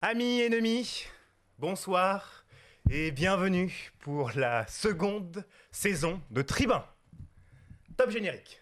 Amis, ennemis, bonsoir et bienvenue pour la seconde saison de Tribun. Top générique.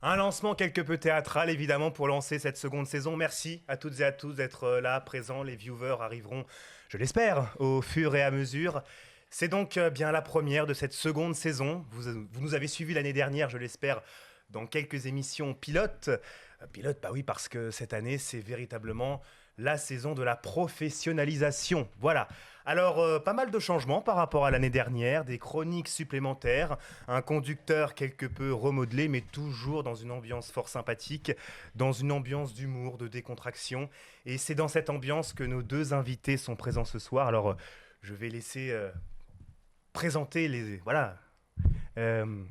Un lancement quelque peu théâtral évidemment pour lancer cette seconde saison. Merci à toutes et à tous d'être là, présents. Les viewers arriveront, je l'espère, au fur et à mesure. C'est donc bien la première de cette seconde saison. Vous nous avez suivis l'année dernière, je l'espère, dans quelques émissions pilotes. Pilote, bah oui, parce que cette année, c'est véritablement la saison de la professionnalisation. Voilà. Alors, pas mal de changements par rapport à l'année dernière, des chroniques supplémentaires, un conducteur quelque peu remodelé, mais toujours dans une ambiance fort sympathique, dans une ambiance d'humour, de décontraction. Et c'est dans cette ambiance que nos deux invités sont présents ce soir. Alors, je vais laisser présenter les... Voilà. Euh,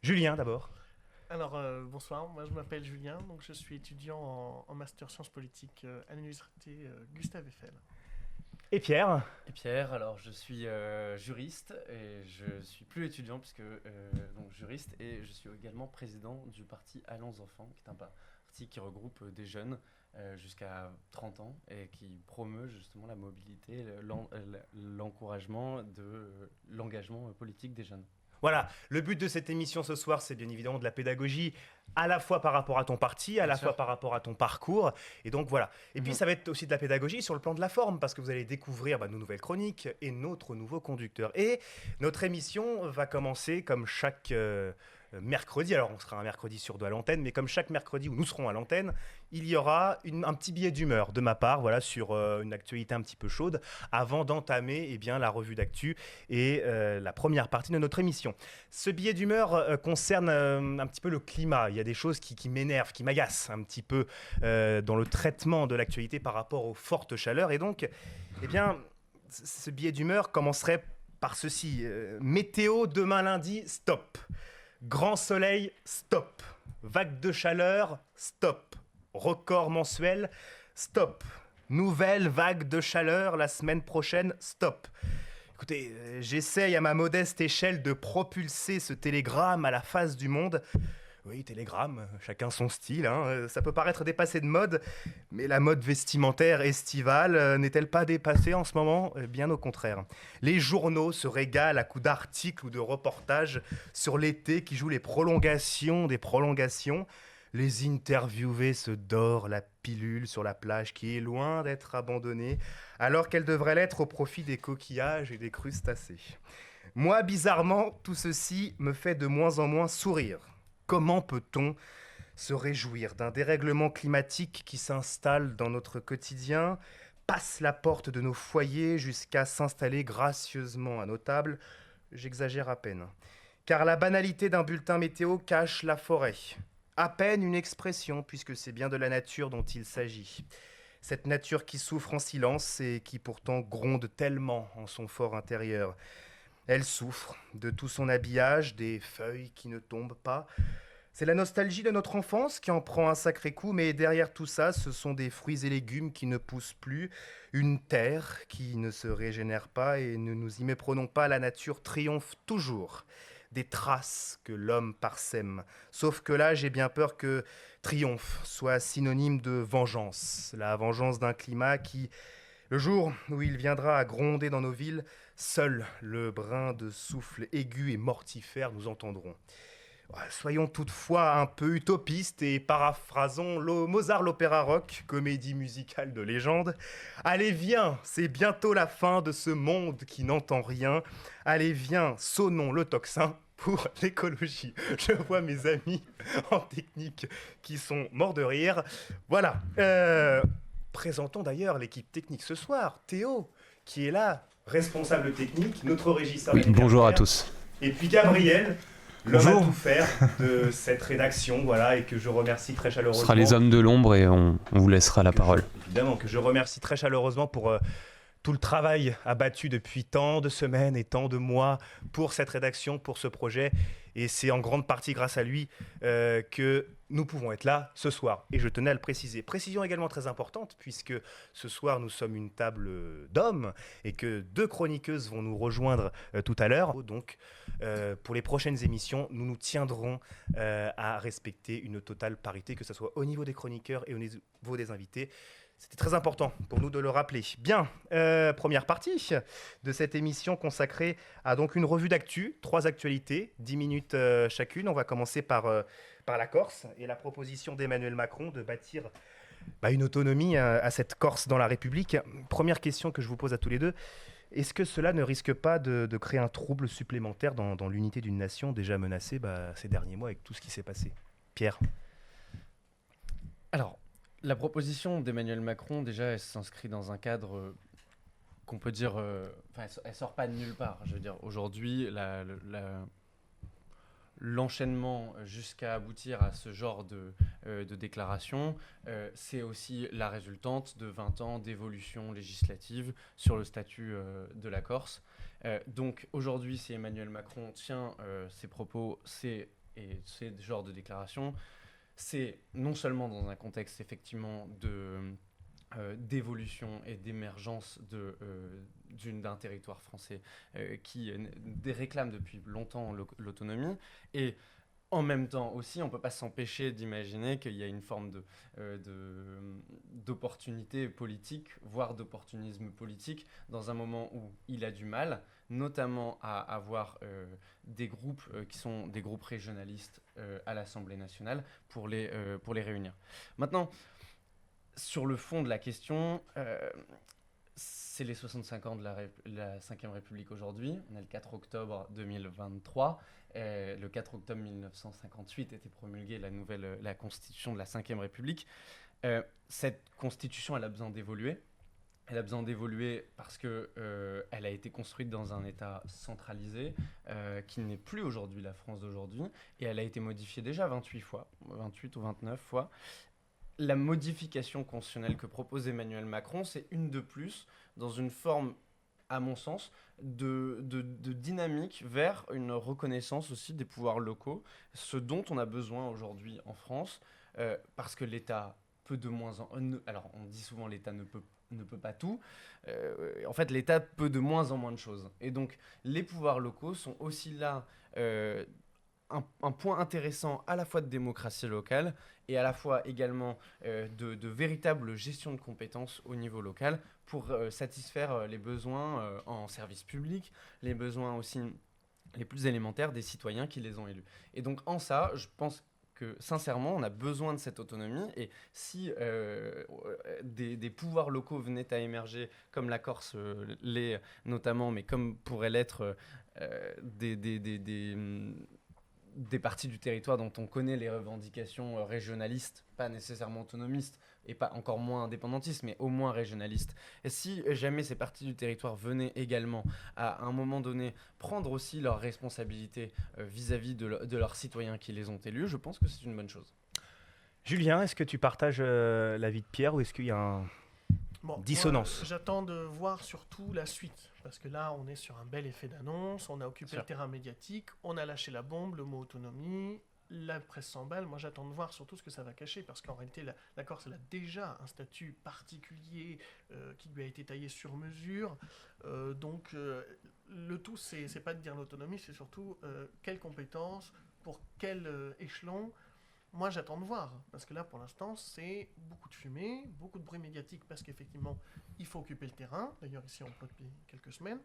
Julien d'abord. Bonsoir, moi je m'appelle Julien, donc je suis étudiant en master sciences politiques à l'université Gustave Eiffel. Et Pierre. Et Pierre, alors je suis juriste et je suis plus étudiant puisque donc juriste et je suis également président du parti Allons Enfants, qui est un parti qui regroupe des jeunes jusqu'à 30 ans et qui promeut justement la mobilité, l'encouragement de l'engagement politique des jeunes. Voilà, le but de cette émission ce soir, c'est bien évidemment de la pédagogie, à la fois par rapport à ton parti, à la fois par rapport à ton parcours. Et donc voilà. Et puis ça va être aussi de la pédagogie sur le plan de la forme, parce que vous allez découvrir nos nouvelles chroniques et notre nouveau conducteur. Et notre émission va commencer comme chaque mercredi. Alors on sera un mercredi sur deux à l'antenne, mais comme chaque mercredi où nous serons à l'antenne, il y aura un petit billet d'humeur de ma part, voilà, sur une actualité un petit peu chaude, avant d'entamer la revue d'actu et la première partie de notre émission. Ce billet d'humeur concerne un petit peu le climat. Il y a des choses qui m'énervent, qui m'agacent un petit peu dans le traitement de l'actualité par rapport aux fortes chaleurs. Et donc, ce billet d'humeur commencerait par ceci. Météo demain lundi, stop. Grand soleil, stop. Vague de chaleur, stop. Record mensuel, stop. Nouvelle vague de chaleur la semaine prochaine, stop. Écoutez, j'essaye à ma modeste échelle de propulser ce télégramme à la face du monde. Oui, télégramme, chacun son style, hein. Ça peut paraître dépassé de mode, mais la mode vestimentaire estivale n'est-elle pas dépassée en ce moment ? Bien au contraire. Les journaux se régalent à coups d'articles ou de reportages sur l'été qui joue les prolongations des prolongations. Les interviewés se dorent la pilule sur la plage qui est loin d'être abandonnée, alors qu'elle devrait l'être au profit des coquillages et des crustacés. Moi, bizarrement, tout ceci me fait de moins en moins sourire. Comment peut-on se réjouir d'un dérèglement climatique qui s'installe dans notre quotidien, passe la porte de nos foyers jusqu'à s'installer gracieusement à nos tables ? J'exagère à peine. Car la banalité d'un bulletin météo cache la forêt. À peine une expression, puisque c'est bien de la nature dont il s'agit. Cette nature qui souffre en silence et qui pourtant gronde tellement en son fort intérieur. Elle souffre de tout son habillage, des feuilles qui ne tombent pas. C'est la nostalgie de notre enfance qui en prend un sacré coup, mais derrière tout ça, ce sont des fruits et légumes qui ne poussent plus, une terre qui ne se régénère pas, et ne nous y méprenons pas, la nature triomphe toujours des traces que l'homme parsème. Sauf que là, j'ai bien peur que triomphe soit synonyme de vengeance, la vengeance d'un climat qui, le jour où il viendra à gronder dans nos villes, seul le brin de souffle aigu et mortifère nous entendrons. Soyons toutefois un peu utopistes et paraphrasons Mozart l'opéra rock, comédie musicale de légende. Allez viens, c'est bientôt la fin de ce monde qui n'entend rien. Allez viens, sonnons le tocsin pour l'écologie. Je vois mes amis en technique qui sont morts de rire. Voilà. Présentons d'ailleurs l'équipe technique ce soir. Théo, qui est là, responsable technique, notre régisseur. Oui, bonjour à tous. Et puis Gabriel, l'homme à Bonjour. tout faire de cette rédaction, voilà, et que je remercie très chaleureusement. Ce sera les hommes de l'ombre et on vous laissera la parole. Évidemment, que je remercie très chaleureusement pour tout le travail abattu depuis tant de semaines et tant de mois pour cette rédaction, pour ce projet. Et c'est en grande partie grâce à lui que nous pouvons être là ce soir. Et je tenais à le préciser. Précision également très importante, puisque ce soir, nous sommes une table d'hommes et que 2 chroniqueuses vont nous rejoindre tout à l'heure. Donc, pour les prochaines émissions, nous nous tiendrons à respecter une totale parité, que ce soit au niveau des chroniqueurs et au niveau des invités. C'était très important pour nous de le rappeler. Bien, première partie de cette émission consacrée à donc une revue d'actu, 3 actualités, 10 minutes chacune. On va commencer par la Corse et la proposition d'Emmanuel Macron de bâtir une autonomie à cette Corse dans la République. Première question que je vous pose à tous les deux. Est-ce que cela ne risque pas de créer un trouble supplémentaire dans l'unité d'une nation déjà menacée ces derniers mois avec tout ce qui s'est passé? Pierre? Alors, la proposition d'Emmanuel Macron, déjà, elle s'inscrit dans un cadre qu'on peut dire... elle sort pas de nulle part. Je veux dire, aujourd'hui, l'enchaînement jusqu'à aboutir à ce genre de déclaration, c'est aussi la résultante de 20 ans d'évolution législative sur le statut de la Corse. Donc aujourd'hui, si Emmanuel Macron tient ses propos, ces genres de déclarations, c'est non seulement dans un contexte effectivement d'évolution et d'émergence d'un territoire français qui réclame depuis longtemps l'autonomie, et en même temps aussi, on ne peut pas s'empêcher d'imaginer qu'il y a une forme d'opportunité politique, voire d'opportunisme politique, dans un moment où il a du mal, notamment à avoir des groupes qui sont des groupes régionalistes à l'Assemblée nationale pour les réunir. Maintenant, sur le fond de la question, c'est les 65 ans de la 5e République aujourd'hui. On est le 4 octobre 2023. Le 4 octobre 1958 était promulguée la constitution de la 5e République. Cette constitution, elle a besoin d'évoluer. Elle a besoin d'évoluer parce qu'elle a été construite dans un État centralisé qui n'est plus aujourd'hui la France d'aujourd'hui. Et elle a été modifiée déjà 28 ou 29 fois. La modification constitutionnelle que propose Emmanuel Macron, c'est une de plus dans une forme, à mon sens, de dynamique vers une reconnaissance aussi des pouvoirs locaux, ce dont on a besoin aujourd'hui en France, parce que l'État peut de moins en... Alors, on dit souvent l'État ne peut pas tout. En fait, l'État peut de moins en moins de choses. Et donc, les pouvoirs locaux sont aussi là un point intéressant à la fois de démocratie locale et à la fois également de véritable gestion de compétences au niveau local pour satisfaire les besoins en service public, les besoins aussi les plus élémentaires des citoyens qui les ont élus. Et donc en ça, je pense que sincèrement, on a besoin de cette autonomie, et si des pouvoirs locaux venaient à émerger, comme la Corse l'est notamment, mais comme pourraient l'être des parties du territoire dont on connaît les revendications régionalistes, pas nécessairement autonomistes, et pas encore moins indépendantistes, mais au moins régionalistes. Et si jamais ces parties du territoire venaient également, à un moment donné, prendre aussi leurs responsabilités vis-à-vis de leurs citoyens qui les ont élus, je pense que c'est une bonne chose. Julien, est-ce que tu partages l'avis de Pierre, ou est-ce qu'il y a dissonance? Moi, j'attends de voir surtout la suite, parce que là, on est sur un bel effet d'annonce, on a occupé le terrain médiatique, on a lâché la bombe, le mot autonomie, la presse s'emballe. Moi, j'attends de voir surtout ce que ça va cacher, parce qu'en réalité, la Corse, elle a déjà un statut particulier qui lui a été taillé sur mesure. Donc, le tout, c'est pas de dire l'autonomie, c'est surtout quelles compétences, pour quel échelon. Moi, j'attends de voir, parce que là, pour l'instant, c'est beaucoup de fumée, beaucoup de bruit médiatique, parce qu'effectivement, il faut occuper le terrain. D'ailleurs, ici, on peut depuis quelques semaines.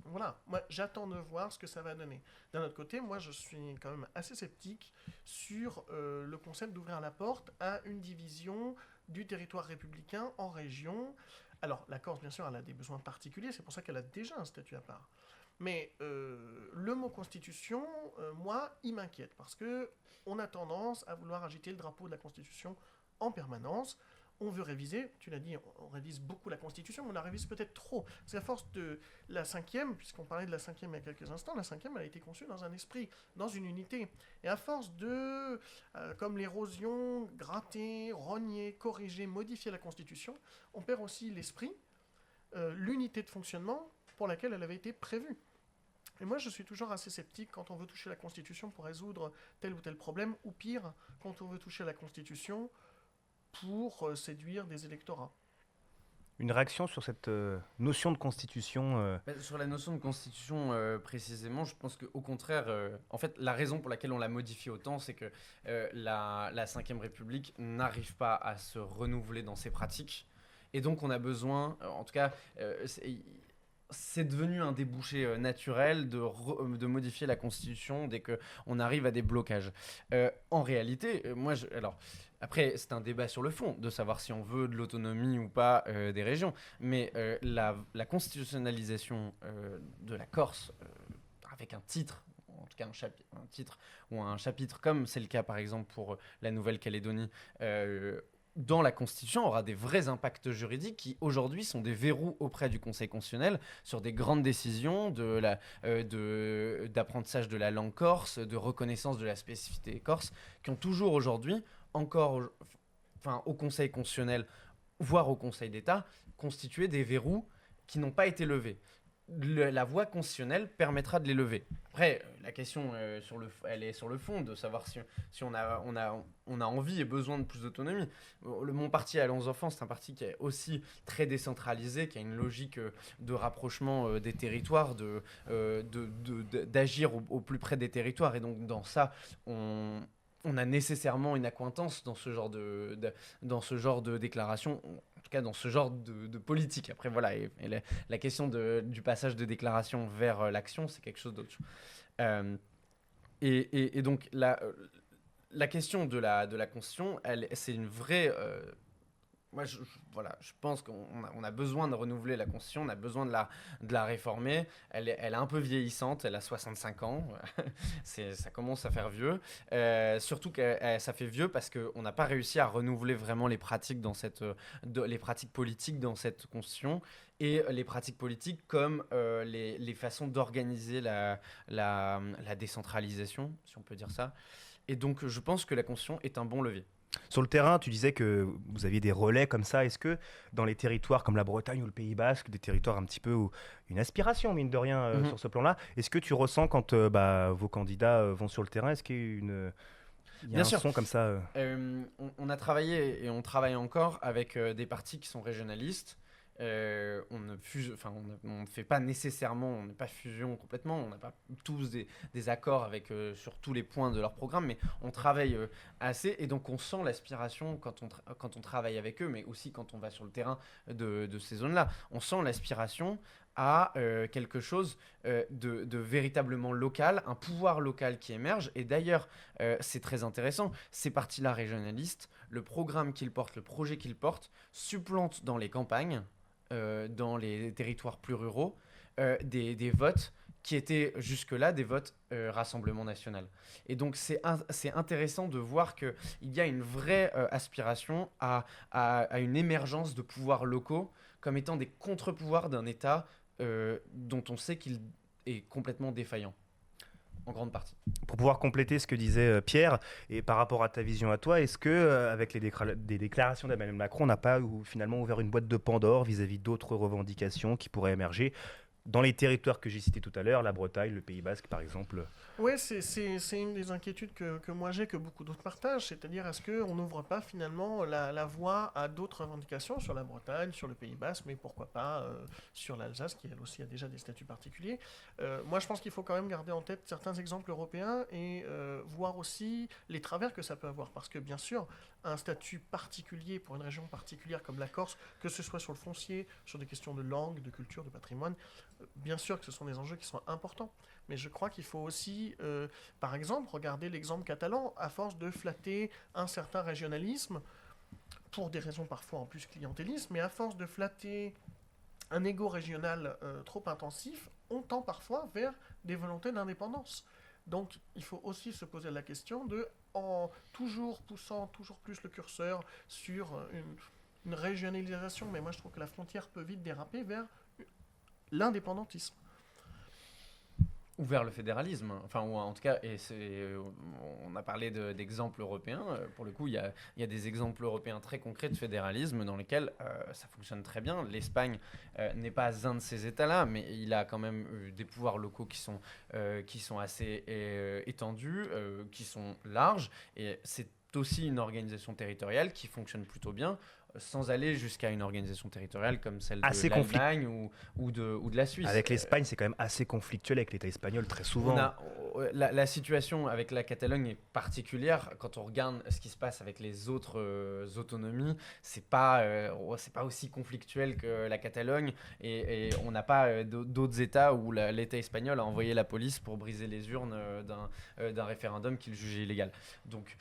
Voilà, moi, j'attends de voir ce que ça va donner. D'un autre côté, moi, je suis quand même assez sceptique sur le concept d'ouvrir la porte à une division du territoire républicain en régions. Alors, la Corse, bien sûr, elle a des besoins particuliers, c'est pour ça qu'elle a déjà un statut à part. Mais le mot constitution, moi, il m'inquiète, parce que on a tendance à vouloir agiter le drapeau de la Constitution en permanence. On veut réviser, tu l'as dit, on révise beaucoup la Constitution, mais on la révise peut-être trop. C'est à force de la 5e, puisqu'on parlait de la 5e il y a quelques instants, la 5e, elle a été conçue dans un esprit, dans une unité. Et à force de, comme l'érosion, gratter, rogner, corriger, modifier la Constitution, on perd aussi l'esprit, l'unité de fonctionnement pour laquelle elle avait été prévue. Et moi, je suis toujours assez sceptique quand on veut toucher la Constitution pour résoudre tel ou tel problème, ou pire, quand on veut toucher la Constitution pour séduire des électorats. Une réaction sur cette notion de constitution Sur la notion de constitution précisément, je pense qu'au contraire, en fait, la raison pour laquelle on la modifie autant, c'est que la Ve République n'arrive pas à se renouveler dans ses pratiques. Et donc, on a besoin, en tout cas, c'est devenu un débouché naturel de modifier la Constitution dès qu'on arrive à des blocages. En réalité, alors, après, c'est un débat sur le fond, de savoir si on veut de l'autonomie ou pas des régions. Mais la constitutionnalisation de la Corse, avec un titre, en tout cas un titre ou un chapitre, comme c'est le cas par exemple pour la Nouvelle-Calédonie, dans la Constitution aura des vrais impacts juridiques qui aujourd'hui sont des verrous auprès du Conseil constitutionnel sur des grandes décisions d'apprentissage de la langue corse, de reconnaissance de la spécificité corse, qui ont toujours aujourd'hui, au Conseil constitutionnel, voire au Conseil d'État, constitué des verrous qui n'ont pas été levés. La voie constitutionnelle permettra de les lever. Après, la question, elle est sur le fond, de savoir si on a envie et besoin de plus d'autonomie. Mon parti Allons Enfants, c'est un parti qui est aussi très décentralisé, qui a une logique de rapprochement des territoires, d'agir au plus près des territoires. Et donc, dans ça, on a nécessairement une accointance dans ce genre de déclaration, en tout cas dans ce genre de politique. Après, voilà, et la question du passage de déclaration vers l'action, c'est quelque chose d'autre. Et donc, la question de la Constitution, c'est une vraie... Moi, je pense qu'on a besoin de renouveler la Constitution, on a besoin de la réformer. Elle est un peu vieillissante, elle a 65 ans, ça commence à faire vieux. Surtout que ça fait vieux parce qu'on n'a pas réussi à renouveler vraiment les pratiques, les pratiques politiques dans cette Constitution. Et les pratiques politiques comme les façons d'organiser la décentralisation, si on peut dire ça. Et donc, je pense que la Constitution est un bon levier. Sur le terrain, tu disais que vous aviez des relais comme ça. Est-ce que dans les territoires comme la Bretagne ou le Pays Basque, des territoires un petit peu où une aspiration, mine de rien, sur ce plan-là, est-ce que tu ressens quand vos candidats vont sur le terrain, est-ce qu'il y a Bien un sûr. son comme ça On a travaillé et on travaille encore avec des partis qui sont régionalistes. On ne fait pas nécessairement, on n'est pas fusion complètement, on n'a pas tous des accords sur tous les points de leur programme, mais on travaille assez, et donc on sent l'aspiration quand on travaille avec eux, mais aussi quand on va sur le terrain de ces zones-là. On sent l'aspiration à quelque chose de véritablement local, un pouvoir local qui émerge. Et d'ailleurs, c'est très intéressant, ces partis-là régionalistes, le programme qu'ils portent, le projet qu'ils portent, supplantent dans les campagnes, dans les territoires plus ruraux, des votes qui étaient jusque-là des votes Rassemblement National. Et donc c'est intéressant de voir qu'il y a une vraie aspiration à une émergence de pouvoirs locaux comme étant des contre-pouvoirs d'un État dont on sait qu'il est complètement défaillant, en grande partie. Pour pouvoir compléter ce que disait Pierre, et par rapport à ta vision à toi, est-ce que avec des déclarations d'Emmanuel Macron, on n'a pas finalement ouvert une boîte de Pandore vis-à-vis d'autres revendications qui pourraient émerger dans les territoires que j'ai cités tout à l'heure, la Bretagne, le Pays Basque par exemple? Oui, c'est une des inquiétudes que moi j'ai, que beaucoup d'autres partagent, c'est-à-dire est-ce qu'on n'ouvre pas finalement la voie à d'autres revendications sur la Bretagne, sur le Pays Basque, mais pourquoi pas sur l'Alsace, qui elle aussi a déjà des statuts particuliers. Moi je pense qu'il faut quand même garder en tête certains exemples européens et voir aussi les travers que ça peut avoir, parce que bien sûr, un statut particulier pour une région particulière comme la Corse, que ce soit sur le foncier, sur des questions de langue, de culture, de patrimoine, bien sûr que ce sont des enjeux qui sont importants. Mais je crois qu'il faut aussi, par exemple, regarder l'exemple catalan, à force de flatter un certain régionalisme, pour des raisons parfois en plus clientélistes, mais à force de flatter un ego régional trop intensif, on tend parfois vers des volontés d'indépendance. Donc il faut aussi se poser la question en toujours poussant toujours plus le curseur sur une régionalisation, mais moi je trouve que la frontière peut vite déraper vers l'indépendantisme. ouvert le fédéralisme, enfin, ou en tout cas, on a parlé d'exemples européens. Pour le coup, il y a des exemples européens très concrets de fédéralisme dans lesquels ça fonctionne très bien. L'Espagne n'est pas un de ces États-là, mais il a quand même des pouvoirs locaux qui sont assez étendus, qui sont larges, et c'est aussi une organisation territoriale qui fonctionne plutôt bien, sans aller jusqu'à une organisation territoriale comme celle de l'Allemagne ou de la Suisse. Avec l'Espagne, c'est quand même assez conflictuel avec l'État espagnol, très souvent. La situation avec la Catalogne est particulière. Quand on regarde ce qui se passe avec les autres autonomies, c'est pas aussi conflictuel que la Catalogne, et on n'a pas d'autres États où l'État espagnol a envoyé la police pour briser les urnes d'un référendum qu'il jugeait illégal. Donc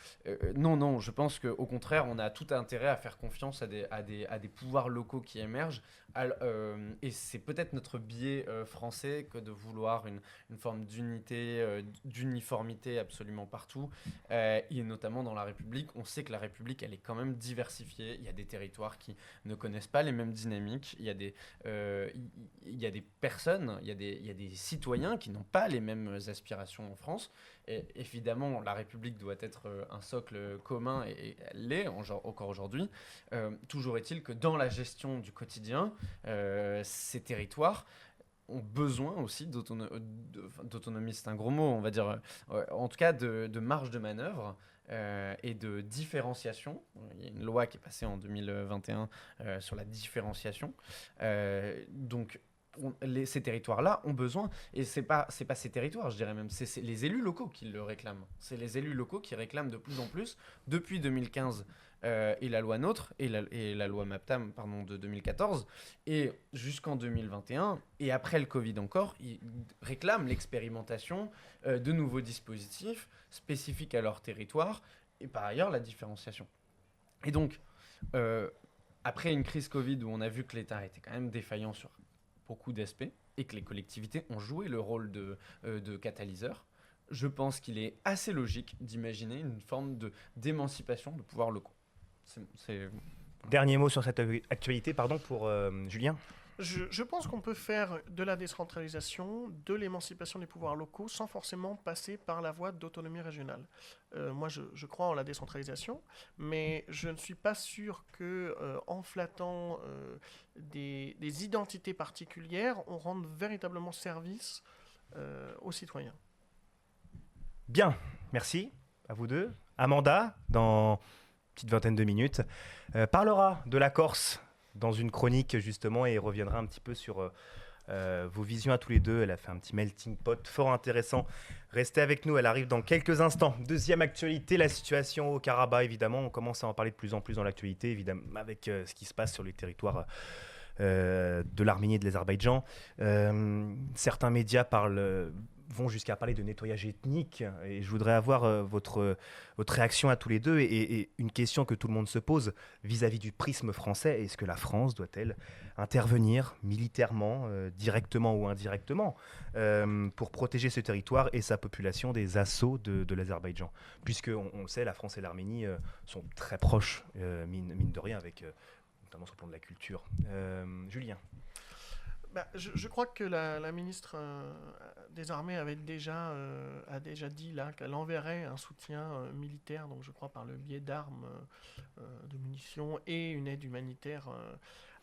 non, je pense qu'au contraire, on a tout intérêt à faire confiance à des pouvoirs locaux qui émergent. Et c'est peut-être notre biais français que de vouloir une forme d'unité, d'uniformité absolument partout. Et notamment dans la République, on sait que la République, elle est quand même diversifiée. Il y a des territoires qui ne connaissent pas les mêmes dynamiques. Il y a des personnes, il y a des citoyens qui n'ont pas les mêmes aspirations en France. Et évidemment, la République doit être un socle commun, et elle l'est encore aujourd'hui. Toujours est-il que dans la gestion du quotidien, ces territoires ont besoin aussi d'autonomie, c'est un gros mot, on va dire, en tout cas de marge de manœuvre et de différenciation. Il y a une loi qui est passée en 2021 sur la différenciation. Donc, ces territoires-là ont besoin, et c'est pas ces territoires, je dirais même, c'est les élus locaux qui le réclament. C'est les élus locaux qui réclament de plus en plus, depuis 2015, et la loi NOTRe, et la loi MAPTAM, de 2014, et jusqu'en 2021, et après le Covid encore, ils réclament l'expérimentation de nouveaux dispositifs spécifiques à leur territoire, et par ailleurs la différenciation. Et donc, après une crise Covid où on a vu que l'État était quand même défaillant sur beaucoup d'aspects, et que les collectivités ont joué le rôle de catalyseur, je pense qu'il est assez logique d'imaginer une forme d'émancipation de pouvoirs locaux. Dernier mot sur cette actualité, pour Julien. Je pense qu'on peut faire de la décentralisation, de l'émancipation des pouvoirs locaux, sans forcément passer par la voie d'autonomie régionale. Moi, je crois en la décentralisation, mais je ne suis pas sûr qu'en flattant des identités particulières, on rende véritablement service aux citoyens. Bien, merci à vous deux. Amanda, dans une petite vingtaine de minutes, parlera de la Corse dans une chronique justement, et reviendra un petit peu sur vos visions à tous les deux. Elle a fait un petit melting pot fort intéressant. Restez avec nous, elle arrive dans quelques instants. Deuxième actualité, la situation au Karabakh, évidemment. On commence à en parler de plus en plus dans l'actualité, évidemment, avec ce qui se passe sur les territoires de l'Arménie et de l'Azerbaïdjan. Certains médias vont jusqu'à parler de nettoyage ethnique, et je voudrais avoir votre réaction à tous les deux, et une question que tout le monde se pose vis-à-vis du prisme français. Est-ce que la France doit-elle intervenir militairement, directement ou indirectement, pour protéger ce territoire et sa population des assauts de l'Azerbaïdjan, puisque on le sait, la France et l'Arménie sont très proches, mine de rien, avec notamment sur le plan de la culture. Julien. Je crois que la ministre des Armées a déjà dit là qu'elle enverrait un soutien militaire, donc je crois par le biais d'armes, de munitions et une aide humanitaire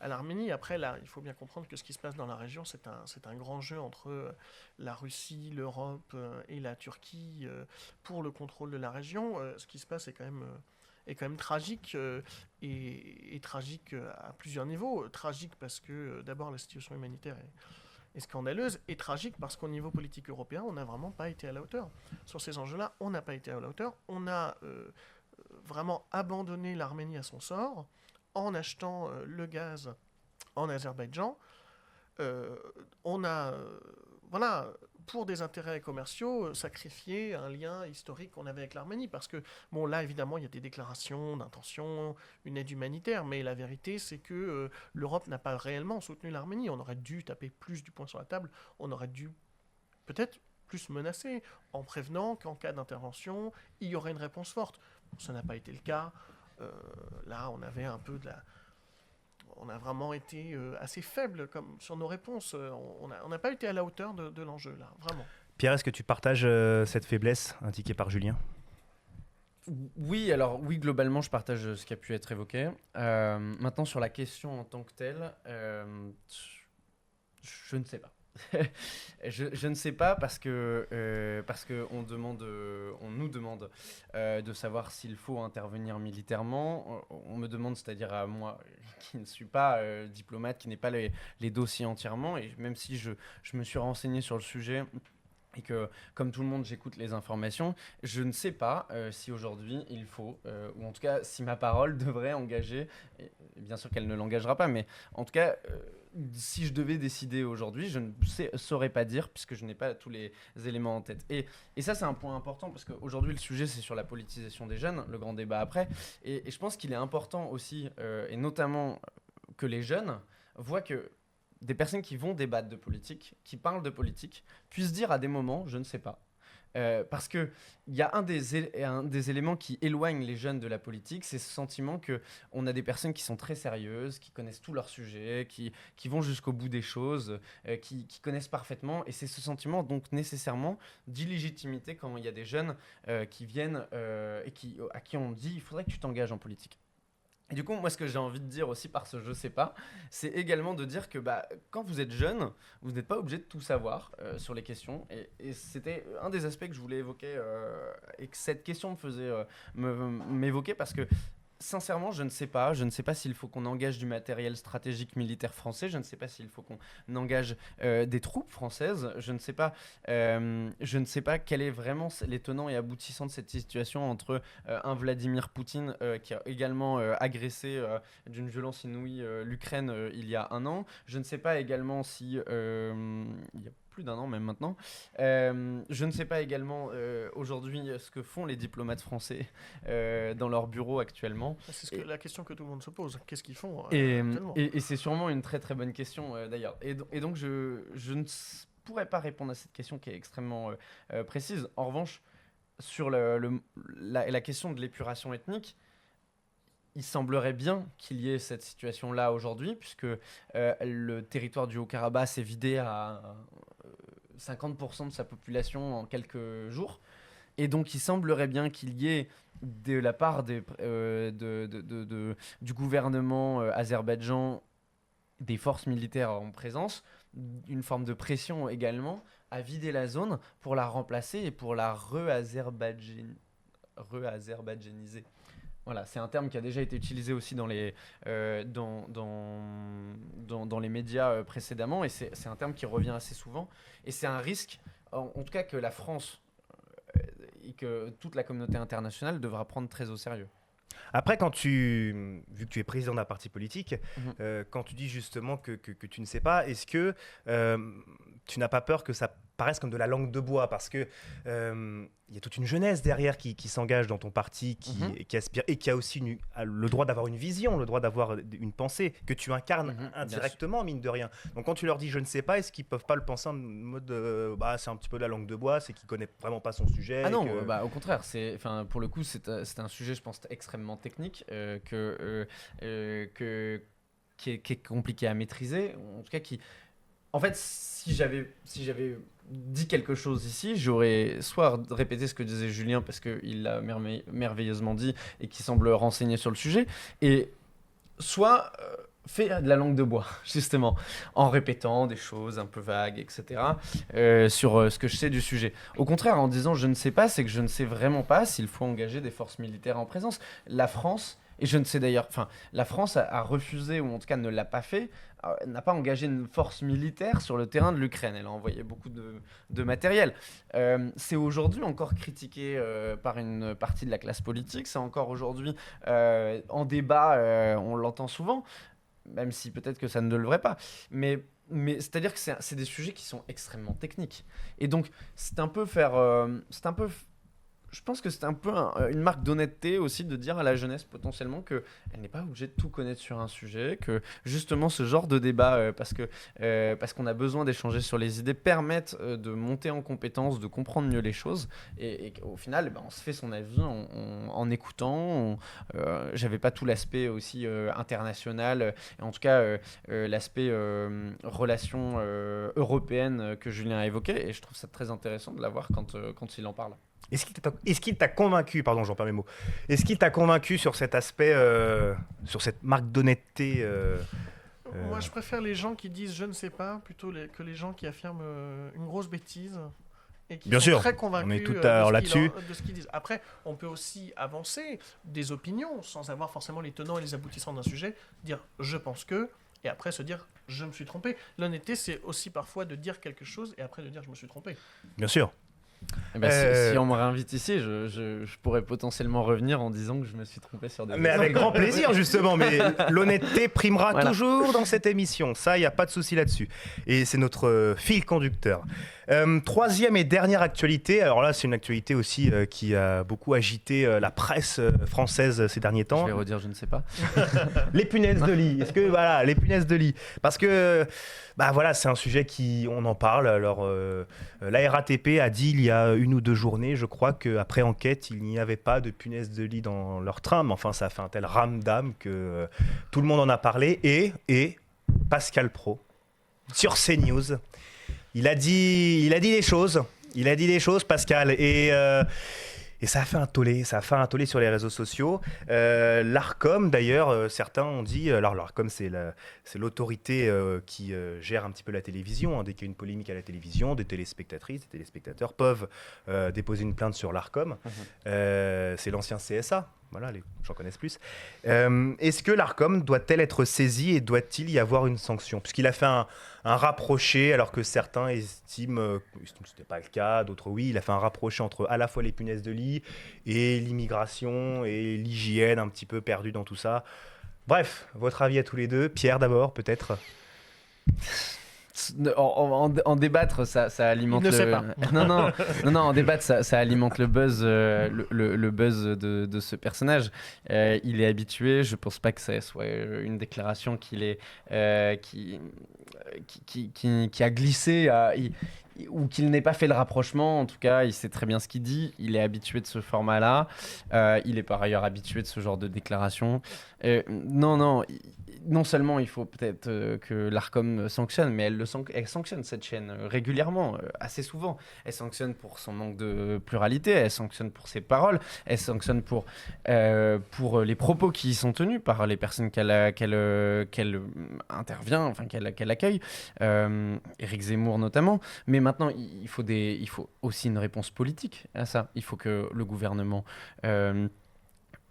à l'Arménie. Après, là, il faut bien comprendre que ce qui se passe dans la région, c'est un grand jeu entre la Russie, l'Europe et la Turquie pour le contrôle de la région. Ce qui se passe est quand même tragique, et tragique à plusieurs niveaux. Tragique parce que d'abord la situation humanitaire est scandaleuse, et tragique parce qu'au niveau politique européen, on n'a vraiment pas été à la hauteur. Sur ces enjeux-là, on n'a pas été à la hauteur. On a vraiment abandonné l'Arménie à son sort en achetant le gaz en Azerbaïdjan. On a pour des intérêts commerciaux, sacrifier un lien historique qu'on avait avec l'Arménie. Parce que, bon, là, évidemment, il y a des déclarations d'intention, une aide humanitaire, mais la vérité, c'est que l'Europe n'a pas réellement soutenu l'Arménie. On aurait dû taper plus du poing sur la table, on aurait dû peut-être plus menacer, en prévenant qu'en cas d'intervention, il y aurait une réponse forte. Ça n'a pas été le cas. Là, on avait un peu on a vraiment été assez faible sur nos réponses. On n'a pas été à la hauteur de l'enjeu, là, vraiment. Pierre, est-ce que tu partages cette faiblesse indiquée par Julien ? Oui, globalement, je partage ce qui a pu être évoqué. Maintenant, sur la question en tant que telle, je ne sais pas. je ne sais pas parce que on nous demande de savoir s'il faut intervenir militairement. On me demande, c'est-à-dire à moi qui ne suis pas diplomate, qui n'ai pas les dossiers entièrement, et même si je me suis renseigné sur le sujet et que, comme tout le monde, j'écoute les informations, je ne sais pas si aujourd'hui il faut, ou en tout cas si ma parole devrait engager, et bien sûr qu'elle ne l'engagera pas, mais en tout cas, si je devais décider aujourd'hui, je ne saurais pas dire puisque je n'ai pas tous les éléments en tête. Et ça, c'est un point important parce qu'aujourd'hui, le sujet, c'est sur la politisation des jeunes, le grand débat après. Et je pense qu'il est important aussi, et notamment que les jeunes voient que des personnes qui vont débattre de politique, qui parlent de politique, puissent dire à des moments, je ne sais pas. Parce qu'il y a un des éléments qui éloignent les jeunes de la politique, c'est ce sentiment qu'on a des personnes qui sont très sérieuses, qui connaissent tous leurs sujets, qui vont jusqu'au bout des choses, qui connaissent parfaitement. Et c'est ce sentiment donc nécessairement d'illégitimité quand il y a des jeunes qui viennent et à qui on dit « il faudrait que tu t'engages en politique ». Et du coup, moi, ce que j'ai envie de dire aussi par ce « je sais pas », c'est également de dire que quand vous êtes jeune, vous n'êtes pas obligé de tout savoir sur les questions. Et c'était un des aspects que je voulais évoquer et que cette question me faisait m'évoquer parce que, sincèrement, je ne sais pas. Je ne sais pas s'il faut qu'on engage du matériel stratégique militaire français. Je ne sais pas s'il faut qu'on engage des troupes françaises. Je ne sais pas quel est vraiment les tenants et aboutissants de cette situation entre un Vladimir Poutine qui a également agressé d'une violence inouïe l'Ukraine il y a un an. Je ne sais pas également si... il y a plus d'un an même maintenant. Je ne sais pas également aujourd'hui ce que font les diplomates français dans leur bureau actuellement. C'est la question que tout le monde se pose. Qu'est-ce qu'ils font et c'est sûrement une très très bonne question d'ailleurs. Et donc je ne pourrais pas répondre à cette question qui est extrêmement précise. En revanche, sur la question de l'épuration ethnique, il semblerait bien qu'il y ait cette situation-là aujourd'hui, puisque le territoire du Haut-Karabakh s'est vidé à 50% de sa population en quelques jours. Et donc, il semblerait bien qu'il y ait, de la part du gouvernement azerbaïdjan, des forces militaires en présence, une forme de pression également, à vider la zone pour la remplacer et pour la re-azerbaïdjaniser. Voilà, c'est un terme qui a déjà été utilisé aussi dans les médias précédemment, et c'est un terme qui revient assez souvent. Et c'est un risque, en tout cas, que la France et que toute la communauté internationale devra prendre très au sérieux. Après, vu que tu es président d'un parti politique, quand tu dis justement que tu ne sais pas, est-ce que tu n'as pas peur que ça paraisse comme de la langue de bois, parce que il y a toute une jeunesse derrière qui s'engage dans ton parti, qui aspire et qui a aussi le droit d'avoir une vision, le droit d'avoir une pensée que tu incarnes indirectement, mine de rien. Donc quand tu leur dis je ne sais pas, est-ce qu'ils peuvent pas le penser en mode c'est un petit peu de la langue de bois, c'est qu'ils connaissent vraiment pas son sujet? Ah non, au contraire, pour le coup c'est un sujet, je pense, extrêmement technique qui est compliqué à maîtriser, en tout cas en fait, si j'avais dit quelque chose ici, j'aurais soit répété ce que disait Julien parce qu'il l'a merveilleusement dit et qui semble renseigné sur le sujet, et soit fait de la langue de bois, justement, en répétant des choses un peu vagues, etc., sur ce que je sais du sujet. Au contraire, en disant je ne sais pas, c'est que je ne sais vraiment pas s'il faut engager des forces militaires en présence. La France... Et je ne sais d'ailleurs, la France a refusé, ou en tout cas ne l'a pas fait, n'a pas engagé une force militaire sur le terrain de l'Ukraine. Elle a envoyé beaucoup de matériel. C'est aujourd'hui encore critiqué par une partie de la classe politique. C'est encore aujourd'hui en débat, on l'entend souvent, même si peut-être que ça ne le devrait pas. Mais c'est-à-dire que c'est des sujets qui sont extrêmement techniques. Et donc, c'est un peu je pense que c'est un peu une marque d'honnêteté aussi de dire à la jeunesse potentiellement qu'elle n'est pas obligée de tout connaître sur un sujet, que justement ce genre de débat, parce qu'on a besoin d'échanger sur les idées, permettent de monter en compétence, de comprendre mieux les choses, et qu'au final, on se fait son avis en écoutant. J'avais pas tout l'aspect aussi international, et en tout cas l'aspect relations européennes que Julien a évoqué, et je trouve ça très intéressant de l'avoir quand il en parle. Est-ce qu'il t'a convaincu, pardon, j'en perds mes mots, est-ce qu'il t'a convaincu sur cet aspect, sur cette marque d'honnêteté Moi, je préfère les gens qui disent je ne sais pas plutôt que les gens qui affirment une grosse bêtise et qui Bien sont sûr, très convaincus on est tout à l'heure là-dessus. de ce qu'ils disent. Après, on peut aussi avancer des opinions sans avoir forcément les tenants et les aboutissants d'un sujet, dire je pense que, et après se dire je me suis trompé. L'honnêteté, c'est aussi parfois de dire quelque chose et après de dire je me suis trompé. Bien sûr. Si on me réinvite ici, je pourrais potentiellement revenir en disant que je me suis trompé sur des... Mais avec grand plaisir, justement. Mais l'honnêteté primera toujours dans cette émission. Ça, il n'y a pas de souci là-dessus. Et c'est notre fil conducteur. Troisième et dernière actualité. Alors là, c'est une actualité aussi qui a beaucoup agité la presse française ces derniers temps. Je vais redire, je ne sais pas. Les punaises de lit. Est-ce que, voilà, les punaises de lit. Parce que, voilà, c'est un sujet on en parle. Alors, la RATP a dit il y a 1 ou 2 journées, je crois, qu'après enquête, il n'y avait pas de punaises de lit dans leur train. Mais enfin, ça a fait un tel ramdam que tout le monde en a parlé. Et Pascal Praud, sur CNews, il a dit des choses. Il a dit des choses, Pascal. Et ça a fait un tollé. Ça a fait un tollé sur les réseaux sociaux. L'Arcom, d'ailleurs, certains ont dit... Alors, l'Arcom, c'est l'autorité qui gère un petit peu la télévision. Dès qu'il y a une polémique à la télévision, des téléspectatrices, des téléspectateurs peuvent déposer une plainte sur l'Arcom. C'est l'ancien CSA. Voilà, les gens connaissent plus. Est-ce que l'Arcom doit-elle être saisie et doit-il y avoir une sanction ? Puisqu'il a fait un rapproché, alors que certains estiment que ce n'était pas le cas, d'autres oui. Il a fait un rapproché entre à la fois les punaises de lit et l'immigration et l'hygiène un petit peu perdue dans tout ça. Bref, votre avis à tous les deux. Pierre d'abord, peut-être. En débattre, ça alimente Il ne sait pas. Non, en débattre, ça alimente le buzz, le buzz de ce personnage. Il est habitué. Je pense pas que ça soit une déclaration qui a glissé ou qu'il n'ait pas fait le rapprochement. En tout cas, il sait très bien ce qu'il dit. Il est habitué de ce format-là. Il est par ailleurs habitué de ce genre de déclaration. Non seulement il faut peut-être que l'Arcom sanctionne, mais elle sanctionne cette chaîne régulièrement, assez souvent. Elle sanctionne pour son manque de pluralité, elle sanctionne pour ses paroles, elle sanctionne pour les propos qui y sont tenus par les personnes qu'elle intervient, enfin qu'elle accueille, Éric Zemmour notamment. Mais maintenant, il faut aussi une réponse politique à ça. Il faut que le gouvernement...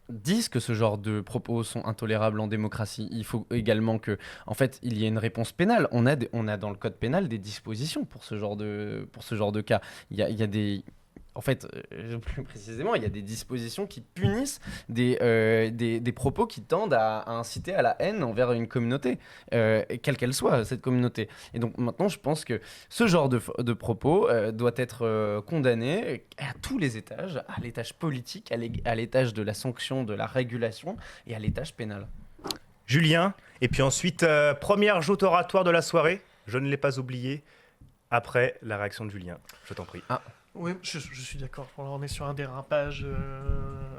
disent que ce genre de propos sont intolérables en démocratie. Il faut également que, en fait, il y ait une réponse pénale. On a dans le code pénal des dispositions pour ce genre de cas. Il y a des... En fait, plus précisément, il y a des dispositions qui punissent des propos qui tendent à inciter à la haine envers une communauté, quelle qu'elle soit, cette communauté. Et donc maintenant, je pense que ce genre de propos doit être condamné à tous les étages, à l'étage politique, à l'étage de la sanction, de la régulation et à l'étage pénal. Julien, et puis ensuite, première joute oratoire de la soirée, je ne l'ai pas oublié, après la réaction de Julien. Je t'en prie. Oui, je suis d'accord. On est sur un dérapage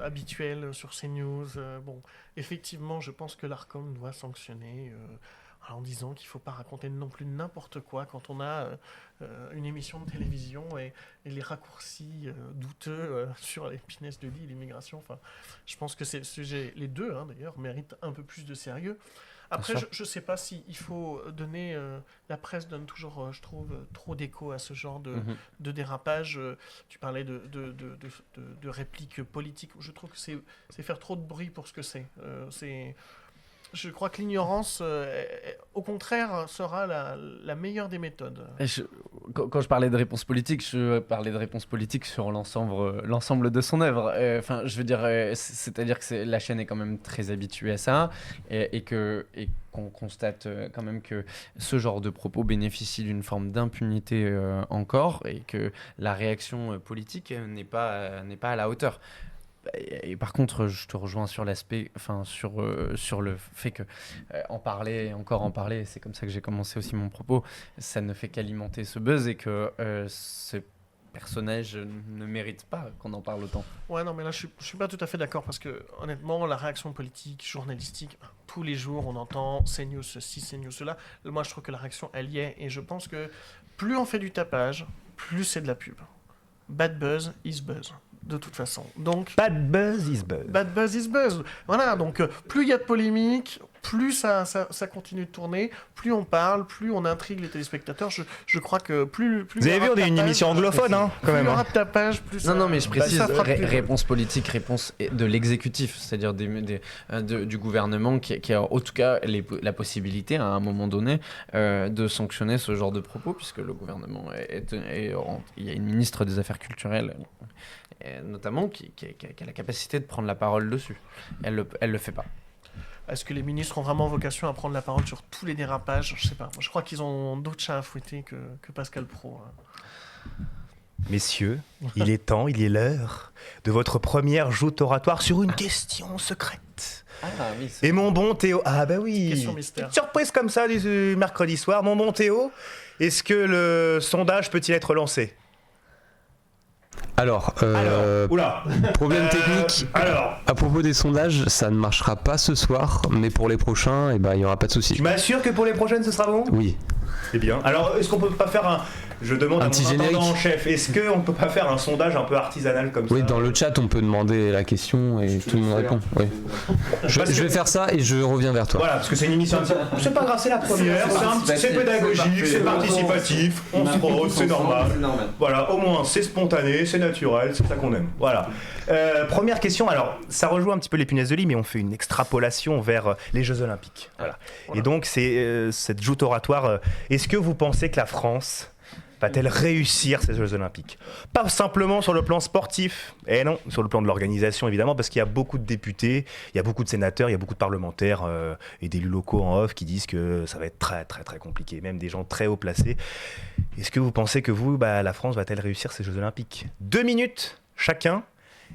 habituel sur CNews. Bon, effectivement, je pense que l'Arcom doit sanctionner en disant qu'il ne faut pas raconter non plus n'importe quoi quand on a une émission de télévision et les raccourcis douteux sur les punaises de lit et l'immigration. Enfin, je pense que les deux, d'ailleurs, méritent un peu plus de sérieux. Après, je ne sais pas s'il faut donner... la presse donne toujours, je trouve, trop d'écho à ce genre de dérapage. Tu parlais de répliques politiques. Je trouve que c'est faire trop de bruit pour ce que c'est. Je crois que l'ignorance, au contraire, sera la meilleure des méthodes. Quand je parlais de réponse politique, je parlais de réponse politique sur l'ensemble de son œuvre. Enfin, je veux dire, c'est-à-dire que la chaîne est quand même très habituée à ça et qu'on constate quand même que ce genre de propos bénéficie d'une forme d'impunité encore et que la réaction politique n'est pas à la hauteur. Et par contre, je te rejoins sur l'aspect, sur le fait que en parler, c'est comme ça que j'ai commencé aussi mon propos, ça ne fait qu'alimenter ce buzz et que ce personnage ne mérite pas qu'on en parle autant. Ouais, non, mais là, je suis pas tout à fait d'accord parce que, honnêtement, la réaction politique, journalistique, tous les jours, on entend CNews ceci, CNews cela. Moi, je trouve que la réaction, elle y est. Et je pense que plus on fait du tapage, plus c'est de la pub. Bad buzz is buzz. De toute façon. Donc, Bad buzz is buzz. Bad buzz is buzz. Voilà, donc plus il y a de polémiques, plus ça continue de tourner, plus on parle, plus on intrigue les téléspectateurs. Je crois que plus Vous avez vu, on est une émission anglophone, hein, quand même. Plus il y aura de tapage, plus Non, mais je précise, ça fera plus. réponse politique, réponse de l'exécutif, c'est-à-dire du gouvernement qui a en tout cas la possibilité à un moment donné de sanctionner ce genre de propos, puisque le gouvernement il y a une ministre des Affaires culturelles notamment qui a la capacité de prendre la parole dessus. Elle le fait pas. Est-ce que les ministres ont vraiment vocation à prendre la parole sur tous les dérapages? Je sais pas. Moi, je crois qu'ils ont d'autres chats à fouetter que Pascal Praud. Messieurs, il est temps, il est l'heure de votre première joute oratoire sur une question secrète. Ah oui. Et mon bon Théo, ah bah oui, Question mystère. petite surprise comme ça du mercredi soir. Mon bon Théo, est-ce que le sondage peut-il être lancé? Alors, Oula, problème technique. alors, À propos des sondages, ça ne marchera pas ce soir, mais pour les prochains, il n'y aura pas de souci. tu m'assures que pour les prochaines ce sera bon? Oui. C'est bien. Alors, est-ce qu'on peut pas faire un... Je demande Un à mon petit intendant générique. en chef, est-ce qu'on peut pas faire un sondage un peu artisanal comme Oui, ça? dans le chat, on peut demander la question et tout le monde répond. Oui. Je vais faire ça et je reviens vers toi. Voilà, parce que c'est une émission un petit... C'est pas grave, c'est la première, c'est pédagogique, c'est participatif, on se fraude, c'est normal. Voilà, au moins c'est spontané, c'est naturel, c'est ça qu'on aime. Voilà. Première question, alors ça rejoint un petit peu les punaises de lit, mais on fait une extrapolation vers les Jeux Olympiques. Voilà. Et donc c'est cette joute oratoire. Est-ce que vous pensez que la France va-t-elle réussir ces Jeux Olympiques? Pas simplement sur le plan sportif, et non, sur le plan de l'organisation évidemment, parce qu'il y a beaucoup de députés, il y a beaucoup de sénateurs, il y a beaucoup de parlementaires et d'élus locaux en off qui disent que ça va être très très très compliqué, même des gens très haut placés. Est-ce que vous pensez que la France va-t-elle réussir ces Jeux Olympiques? 2 minutes chacun.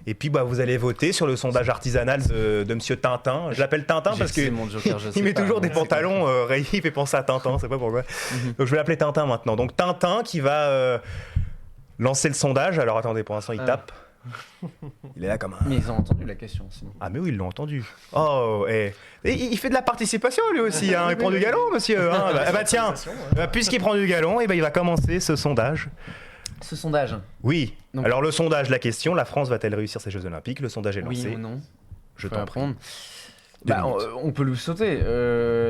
Et puis vous allez voter sur le sondage artisanal de Monsieur Tintin. Je l'appelle Tintin parce que il met toujours des pantalons rayés, il fait penser à Tintin, je sais pas pourquoi. Donc je vais l'appeler Tintin maintenant. Donc Tintin qui va lancer le sondage. Alors attendez, pour l'instant il tape. Il est là comme un... Mais ils ont entendu la question aussi. Ah mais oui, ils l'ont entendu. Oh, et il fait de la participation lui aussi, hein. Il prend du galon, monsieur. Hein. Tiens, puisqu'il prend du galon, il va commencer ce sondage. Ce sondage. Oui. Donc, alors le sondage, la question, la France va-t-elle réussir ces Jeux Olympiques? Le sondage est lancé. Oui ou non? Je t'en prie. On peut le sauter.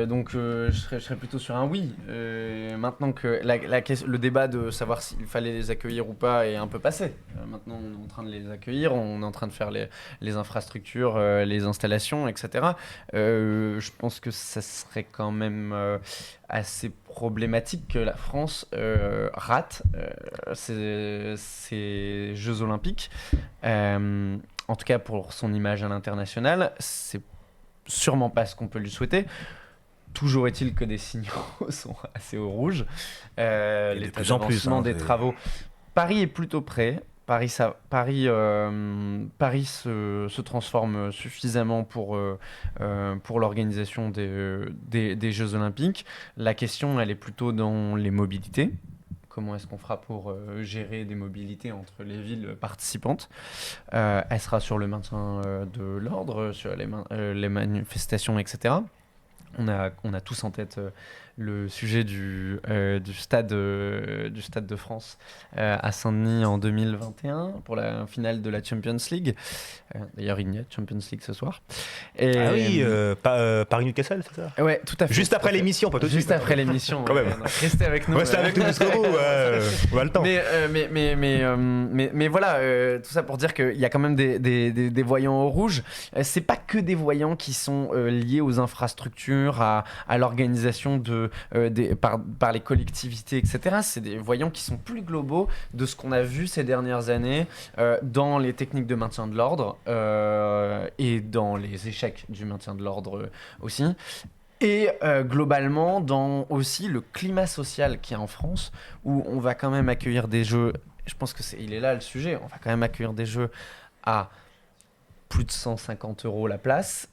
Donc je serais plutôt sur un oui. Maintenant que le débat de savoir s'il fallait les accueillir ou pas est un peu passé. Maintenant on est en train de les accueillir, on est en train de faire les infrastructures, les installations, etc. Je pense que ça serait quand même assez problématique que la France rate ces Jeux Olympiques. En tout cas pour son image à l'international, c'est sûrement pas ce qu'on peut lui souhaiter. Toujours est-il que des signaux sont assez au rouge. De plus en plus. Des travaux. Paris est plutôt prêt. Paris se transforme suffisamment pour l'organisation des Jeux Olympiques. La question, elle est plutôt dans les mobilités. Comment est-ce qu'on fera pour gérer des mobilités entre les villes participantes? Elle sera sur le maintien de l'ordre, sur les manifestations, etc. On a tous en tête le sujet du stade de France à Saint-Denis en 2021 pour la finale de la Champions League. D'ailleurs, il y a Champions League ce soir. Paris-Newcastle, c'est ça? Ouais, tout à fait. Juste après l'émission, pas tout de suite. Juste après l'émission. Quand même. Restez avec nous. Restez avec nous jusqu'au bout. On a le temps. Mais voilà, tout ça pour dire qu'il y a quand même des voyants au rouge. C'est pas que des voyants qui sont liés aux infrastructures, à l'organisation par les collectivités, etc. C'est des voyants qui sont plus globaux de ce qu'on a vu ces dernières années dans les techniques de maintien de l'ordre et dans les échecs du maintien de l'ordre aussi. Et globalement, dans aussi le climat social qu'il y a en France, où on va quand même accueillir des jeux, je pense il est là le sujet, on va quand même accueillir des jeux à plus de 150 € la place,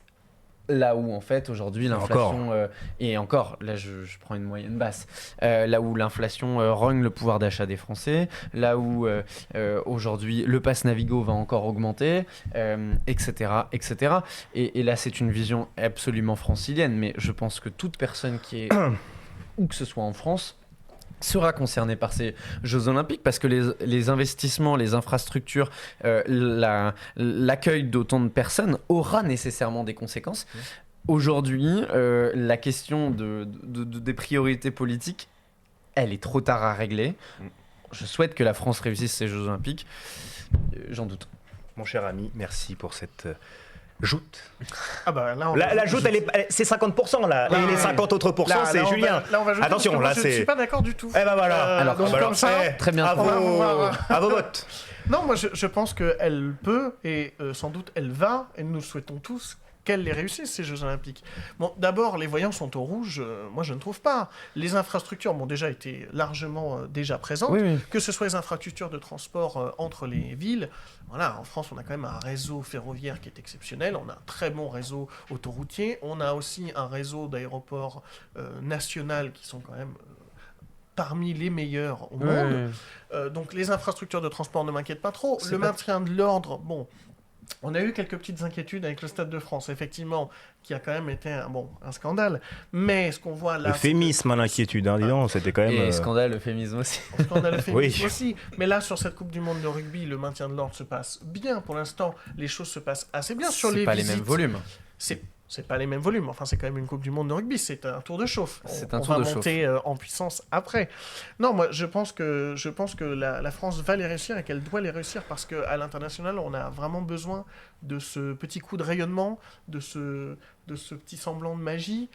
là où en fait aujourd'hui l'inflation et encore là je prends une moyenne basse, là où l'inflation rogne le pouvoir d'achat des Français, là où aujourd'hui le pass Navigo va encore augmenter, etc. Et là c'est une vision absolument francilienne, mais je pense que toute personne qui est où que ce soit en France sera concerné par ces Jeux Olympiques, parce que les investissements, les infrastructures, l'accueil d'autant de personnes aura nécessairement des conséquences. Aujourd'hui, la question des priorités politiques, elle est trop tard à régler. Je souhaite que la France réussisse ces Jeux Olympiques. J'en doute. Mon cher ami, merci pour cette joute. La joute, c'est 50% là. Et les 50 autres pourcents, c'est Julien. Attention, là, c'est. Je suis pas d'accord du tout. Eh ben voilà. Alors, comme ça, très bien. À vos votes. Non, moi, je pense qu'elle peut et sans doute elle va, et nous souhaitons tous qu'elle les réussisse, ces Jeux Olympiques. Bon, d'abord, les voyants sont au rouge, moi je ne trouve pas. Les infrastructures ont déjà été largement déjà présentes, oui. Que ce soit les infrastructures de transport entre les villes. Voilà, en France, on a quand même un réseau ferroviaire qui est exceptionnel, on a un très bon réseau autoroutier, on a aussi un réseau d'aéroports national qui sont quand même parmi les meilleurs au monde. Donc les infrastructures de transport ne m'inquiètent pas trop. Le maintien de l'ordre, bon... On a eu quelques petites inquiétudes avec le Stade de France, effectivement, qui a quand même été un scandale. Mais ce qu'on voit là... Euphémisme à l'inquiétude, dis donc, c'était quand même... Et scandale, euphémisme aussi. Scandale, euphémisme aussi. Mais là, sur cette Coupe du Monde de rugby, le maintien de l'ordre se passe bien. Pour l'instant, les choses se passent assez bien. Sur les pas visites, les mêmes volumes. C'est pas les mêmes volumes. Enfin, c'est quand même une Coupe du Monde de rugby. C'est un tour de chauffe. On va monter en puissance après. Non, moi, je pense que la France va les réussir et qu'elle doit les réussir parce qu'à l'international, on a vraiment besoin de ce petit coup de rayonnement, de ce petit semblant de magie.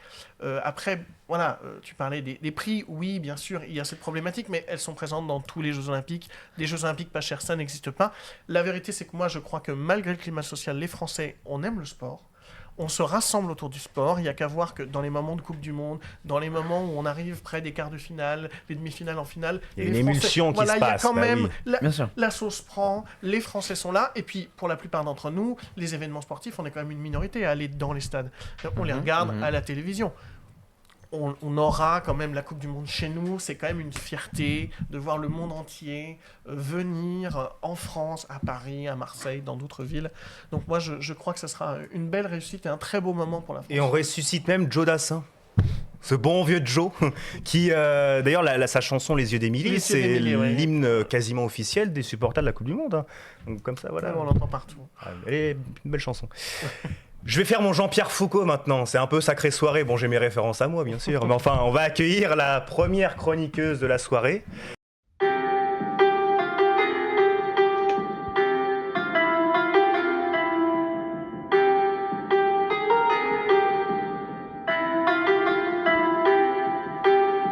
Après, voilà, tu parlais des prix. Oui, bien sûr, il y a cette problématique, mais elles sont présentes dans tous les Jeux Olympiques. Des Jeux Olympiques pas chers, ça n'existe pas. La vérité, c'est que moi, je crois que malgré le climat social, les Français, on aime le sport. On se rassemble autour du sport. Il n'y a qu'à voir que dans les moments de Coupe du Monde, dans les moments où on arrive près des quarts de finale, les demi-finales en finale, il y a une émulsion qui se passe. Il y a quand même oui. la sauce prend, les Français sont là, et puis pour la plupart d'entre nous, les événements sportifs, on est quand même une minorité à aller dans les stades. On les regarde à la télévision. On aura quand même la Coupe du Monde chez nous, c'est quand même une fierté de voir le monde entier venir en France, à Paris, à Marseille, dans d'autres villes. Donc moi, je crois que ce sera une belle réussite et un très beau moment pour la France. Et on ressuscite même Joe Dassin. Ce bon vieux Joe, qui d'ailleurs sa chanson Les yeux d'Émilie, c'est l'hymne quasiment officiel des supporters de la Coupe du Monde. Donc comme ça, voilà. On l'entend partout. Elle est une belle chanson. Je vais faire mon Jean-Pierre Foucault maintenant, c'est un peu sacrée soirée, bon j'ai mes références à moi bien sûr, mais enfin on va accueillir la première chroniqueuse de la soirée.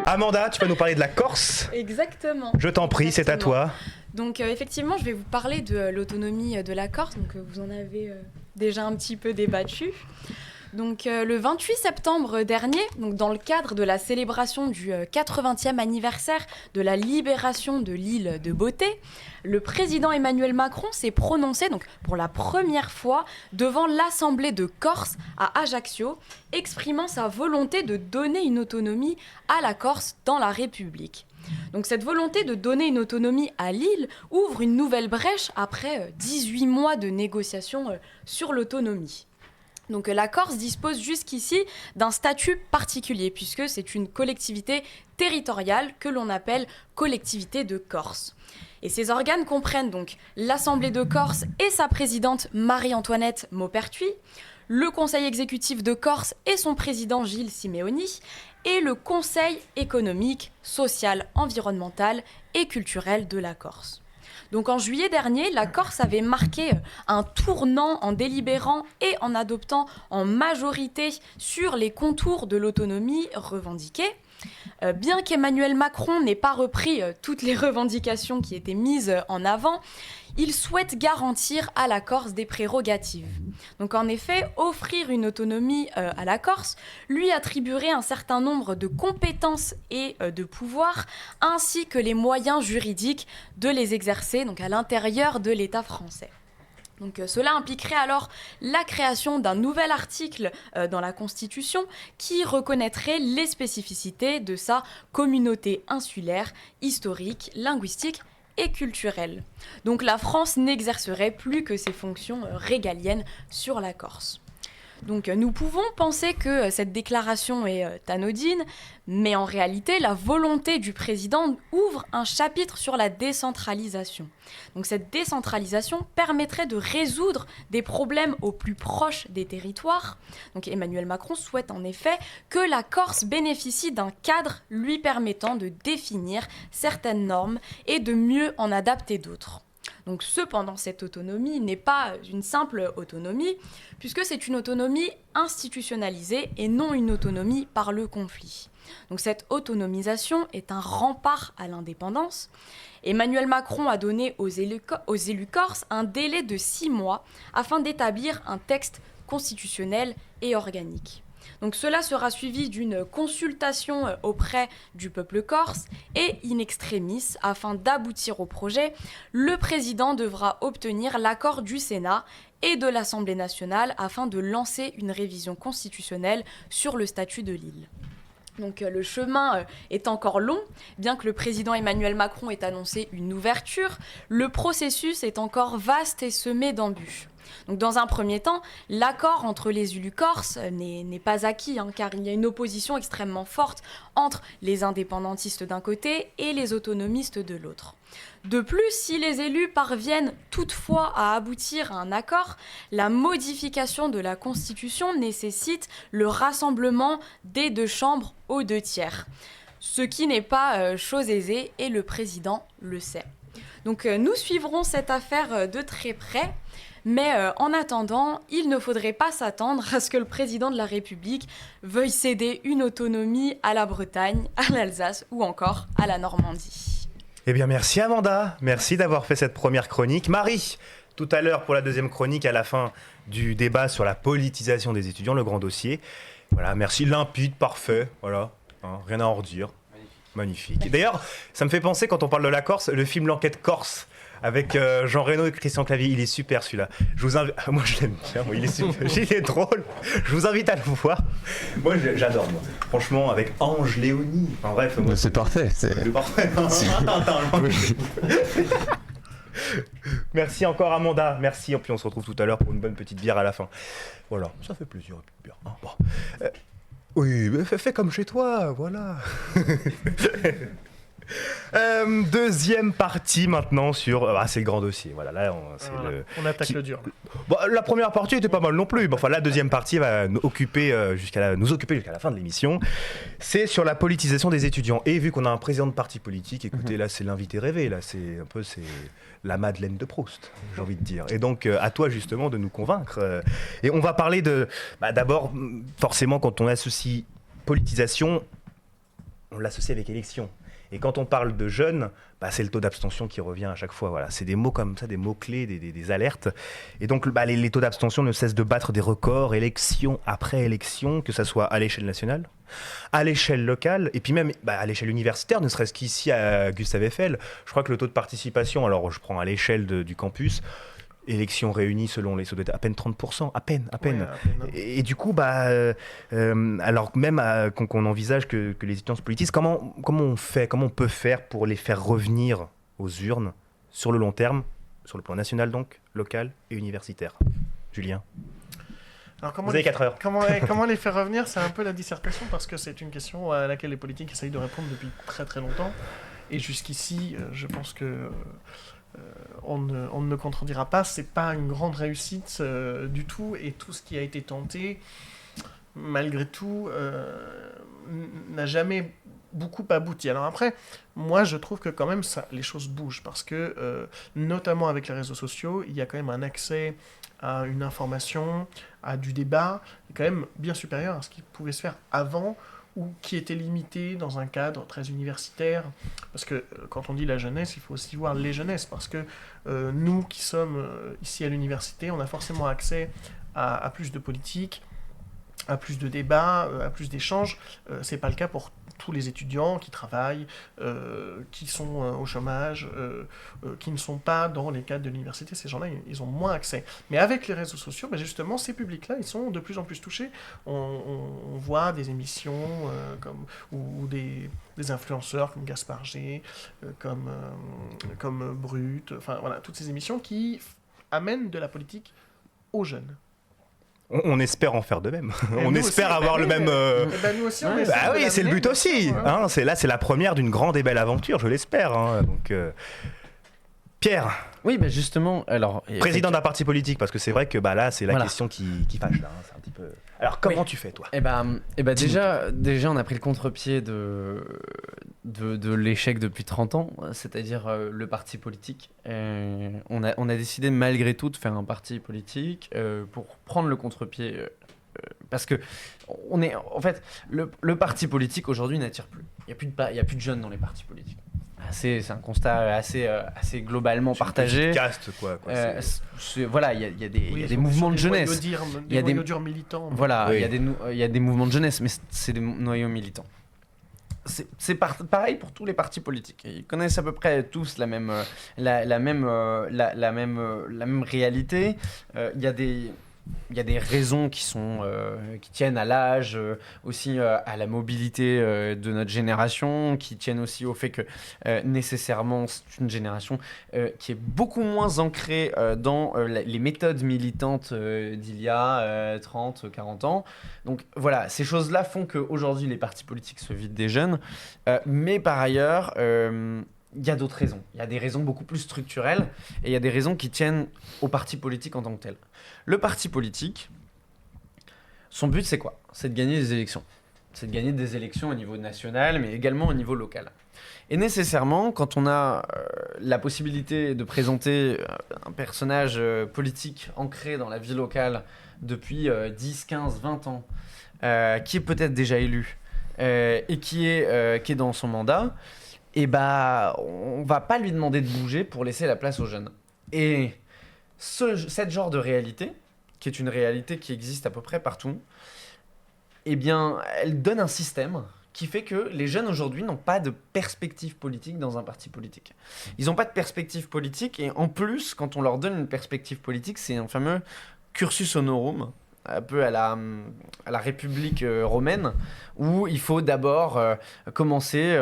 Amanda, tu vas nous parler de la Corse. Exactement. Je t'en prie, c'est à toi. Donc effectivement, je vais vous parler de l'autonomie de la Corse. Donc vous en avez déjà un petit peu débattu. Donc le 28 septembre dernier, donc dans le cadre de la célébration du 80e anniversaire de la libération de l'île de Beauté, le président Emmanuel Macron s'est prononcé donc pour la première fois devant l'Assemblée de Corse à Ajaccio, exprimant sa volonté de donner une autonomie à la Corse dans la République. Donc cette volonté de donner une autonomie à l'île ouvre une nouvelle brèche après 18 mois de négociations sur l'autonomie. Donc la Corse dispose jusqu'ici d'un statut particulier puisque c'est une collectivité territoriale que l'on appelle collectivité de Corse. Et ces organes comprennent donc l'Assemblée de Corse et sa présidente Marie-Antoinette Maupertuis, le Conseil exécutif de Corse et son président Gilles Simeoni, et le Conseil économique, social, environnemental et culturel de la Corse. Donc en juillet dernier, la Corse avait marqué un tournant en délibérant et en adoptant en majorité sur les contours de l'autonomie revendiquée. Bien qu'Emmanuel Macron n'ait pas repris toutes les revendications qui étaient mises en avant, il souhaite garantir à la Corse des prérogatives. Donc en effet, offrir une autonomie à la Corse lui attribuerait un certain nombre de compétences et de pouvoirs, ainsi que les moyens juridiques de les exercer donc à l'intérieur de l'État français. Donc, cela impliquerait alors la création d'un nouvel article dans la Constitution qui reconnaîtrait les spécificités de sa communauté insulaire, historique, linguistique et culturelle. Donc la France n'exercerait plus que ses fonctions régaliennes sur la Corse. Donc nous pouvons penser que cette déclaration est anodine, mais en réalité, la volonté du président ouvre un chapitre sur la décentralisation. Donc cette décentralisation permettrait de résoudre des problèmes au plus proche des territoires. Donc Emmanuel Macron souhaite en effet que la Corse bénéficie d'un cadre lui permettant de définir certaines normes et de mieux en adapter d'autres. Donc, cependant, cette autonomie n'est pas une simple autonomie, puisque c'est une autonomie institutionnalisée et non une autonomie par le conflit. Donc, cette autonomisation est un rempart à l'indépendance. Emmanuel Macron a donné aux élus corses un délai de 6 mois afin d'établir un texte constitutionnel et organique. Donc cela sera suivi d'une consultation auprès du peuple corse et in extremis, afin d'aboutir au projet, le président devra obtenir l'accord du Sénat et de l'Assemblée nationale afin de lancer une révision constitutionnelle sur le statut de l'île. Donc le chemin est encore long, bien que le président Emmanuel Macron ait annoncé une ouverture, le processus est encore vaste et semé d'embûches. Donc, dans un premier temps, l'accord entre les élus corses n'est pas acquis, car il y a une opposition extrêmement forte entre les indépendantistes d'un côté et les autonomistes de l'autre. De plus, si les élus parviennent toutefois à aboutir à un accord, la modification de la Constitution nécessite le rassemblement des 2 chambres aux 2 tiers, ce qui n'est pas chose aisée et le président le sait. Donc nous suivrons cette affaire de très près. Mais en attendant, il ne faudrait pas s'attendre à ce que le président de la République veuille céder une autonomie à la Bretagne, à l'Alsace ou encore à la Normandie. Eh bien, merci Amanda. Merci d'avoir fait cette première chronique. Marie, tout à l'heure pour la deuxième chronique, à la fin du débat sur la politisation des étudiants, le grand dossier. Voilà, merci, limpide, parfait. Voilà, rien à en redire. Magnifique. D'ailleurs, ça me fait penser, quand on parle de la Corse, le film L'Enquête Corse, avec Jean Reno et Christian Clavier. Il est super celui-là. Je vous invite... Moi je l'aime bien, il est super. Il est drôle. Je vous invite à le voir. Moi j'adore, moi. Franchement, avec Ange Léonie. Enfin bref. Moi, c'est parfait. C'est parfait. Merci encore Amanda. Merci. Et puis on se retrouve tout à l'heure pour une bonne petite bière à la fin. Voilà, ça fait plaisir. Bon. Oui, fais comme chez toi, voilà. Deuxième partie maintenant sur... c'est le grand dossier. Voilà, là, on attaque le dur. Bon, la première partie était pas mal non plus. Enfin, la deuxième partie va nous occuper jusqu'à la fin de l'émission. C'est sur la politisation des étudiants. Et vu qu'on a un président de parti politique, écoutez, là, c'est l'invité rêvé. Là, c'est la Madeleine de Proust, j'ai envie de dire. Et donc, à toi, justement, de nous convaincre. Et on va parler de... d'abord, forcément, quand on associe politisation, on l'associe avec élection. Et quand on parle de jeunes, c'est le taux d'abstention qui revient à chaque fois. Voilà. C'est des mots comme ça, des mots-clés, des alertes. Et donc, les taux d'abstention ne cessent de battre des records, élection après élection, que ce soit à l'échelle nationale, à l'échelle locale, et puis même à l'échelle universitaire, ne serait-ce qu'ici à Gustave Eiffel. Je crois que le taux de participation, alors je prends à l'échelle du campus, élections réunies selon les ça doit être à peine 30%, à peine. Ouais, et du coup, alors même qu'on envisage que les étudiants se politisent, comment on peut faire pour les faire revenir aux urnes sur le long terme, sur le plan national donc, local et universitaire? Julien? Alors Vous avez 4 heures. Comment les faire revenir, c'est un peu la dissertation, parce que c'est une question à laquelle les politiques essayent de répondre depuis très très longtemps. Et jusqu'ici, je pense que on ne me contredira pas, c'est pas une grande réussite du tout, et tout ce qui a été tenté, malgré tout, n'a jamais beaucoup abouti. Alors après, moi je trouve que quand même les choses bougent, parce que notamment avec les réseaux sociaux, il y a quand même un accès à une information, à du débat, quand même bien supérieur à ce qui pouvait se faire avant, ou qui était limité dans un cadre très universitaire. Parce que quand on dit la jeunesse, il faut aussi voir les jeunesses, parce que nous qui sommes ici à l'université, on a forcément accès à plus de politique, à plus de débats, à plus d'échanges. C'est pas le cas pour tous les étudiants qui travaillent, qui sont au chômage, qui ne sont pas dans les cadres de l'université. Ces gens-là, ils ont moins accès. Mais avec les réseaux sociaux, justement, ces publics-là, ils sont de plus en plus touchés. On voit des émissions ou des influenceurs comme Gaspard G, comme Brut, enfin voilà, toutes ces émissions qui amènent de la politique aux jeunes. On espère en faire de même. On espère avoir le même. Nous aussi, on espère. Bah oui, c'est le but aussi. Hein, c'est la première d'une grande et belle aventure, je l'espère. Hein. Donc, Pierre. Oui, justement, alors. Président d'un parti politique, parce que c'est vrai que là, c'est la question qui fâche là. Hein, c'est un petit peu. Alors, comment tu fais, toi? Déjà, on a pris le contre-pied de l'échec depuis 30 ans, c'est-à-dire le parti politique. On a décidé malgré tout de faire un parti politique pour prendre le contre-pied. Parce que en fait, le parti politique aujourd'hui n'attire plus. Il n'y a plus de jeunes dans les partis politiques. C'est un constat assez globalement partagé. Caste, quoi. Voilà, il y a des mouvements de jeunesse. Il y a des noyaux durs militants. Voilà, il y a des mouvements de jeunesse, mais c'est des noyaux militants. C'est pareil pour tous les partis politiques. Ils connaissent à peu près tous la même réalité. Il y a des raisons qui tiennent à l'âge, aussi à la mobilité de notre génération, qui tiennent aussi au fait que nécessairement c'est une génération qui est beaucoup moins ancrée dans les méthodes militantes d'il y a 30, 40 ans. Donc voilà, ces choses-là font qu'aujourd'hui les partis politiques se vident des jeunes, mais par ailleurs... il y a d'autres raisons. Il y a des raisons beaucoup plus structurelles et il y a des raisons qui tiennent au parti politique en tant que tel. Le parti politique, son but c'est quoi? C'est de gagner des élections. C'est de gagner des élections au niveau national, mais également au niveau local. Et nécessairement, quand on a la possibilité de présenter un personnage politique ancré dans la vie locale depuis 10, 15, 20 ans, qui est peut-être déjà élu et qui est dans son mandat, et on va pas lui demander de bouger pour laisser la place aux jeunes. Et cette genre de réalité, qui est une réalité qui existe à peu près partout, elle donne un système qui fait que les jeunes aujourd'hui n'ont pas de perspective politique dans un parti politique. Ils n'ont pas de perspective politique, et en plus, quand on leur donne une perspective politique, c'est un fameux cursus honorum, un peu à la République romaine, où il faut d'abord commencer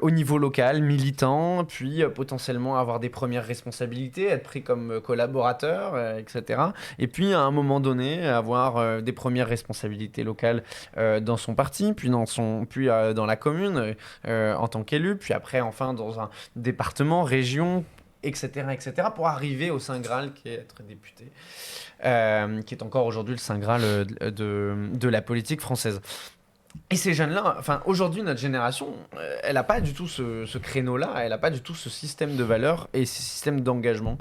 au niveau local, militant, puis potentiellement avoir des premières responsabilités, être pris comme collaborateur, etc. Et puis à un moment donné, avoir des premières responsabilités locales dans son parti, puis dans la commune en tant qu'élu, puis après enfin dans un département, région, etc., pour arriver au Saint Graal qui est être député. Qui est encore aujourd'hui le Saint Graal de la politique française. Et ces jeunes-là, aujourd'hui, notre génération, elle n'a pas du tout ce créneau-là, elle n'a pas du tout ce système de valeurs et ce système d'engagement.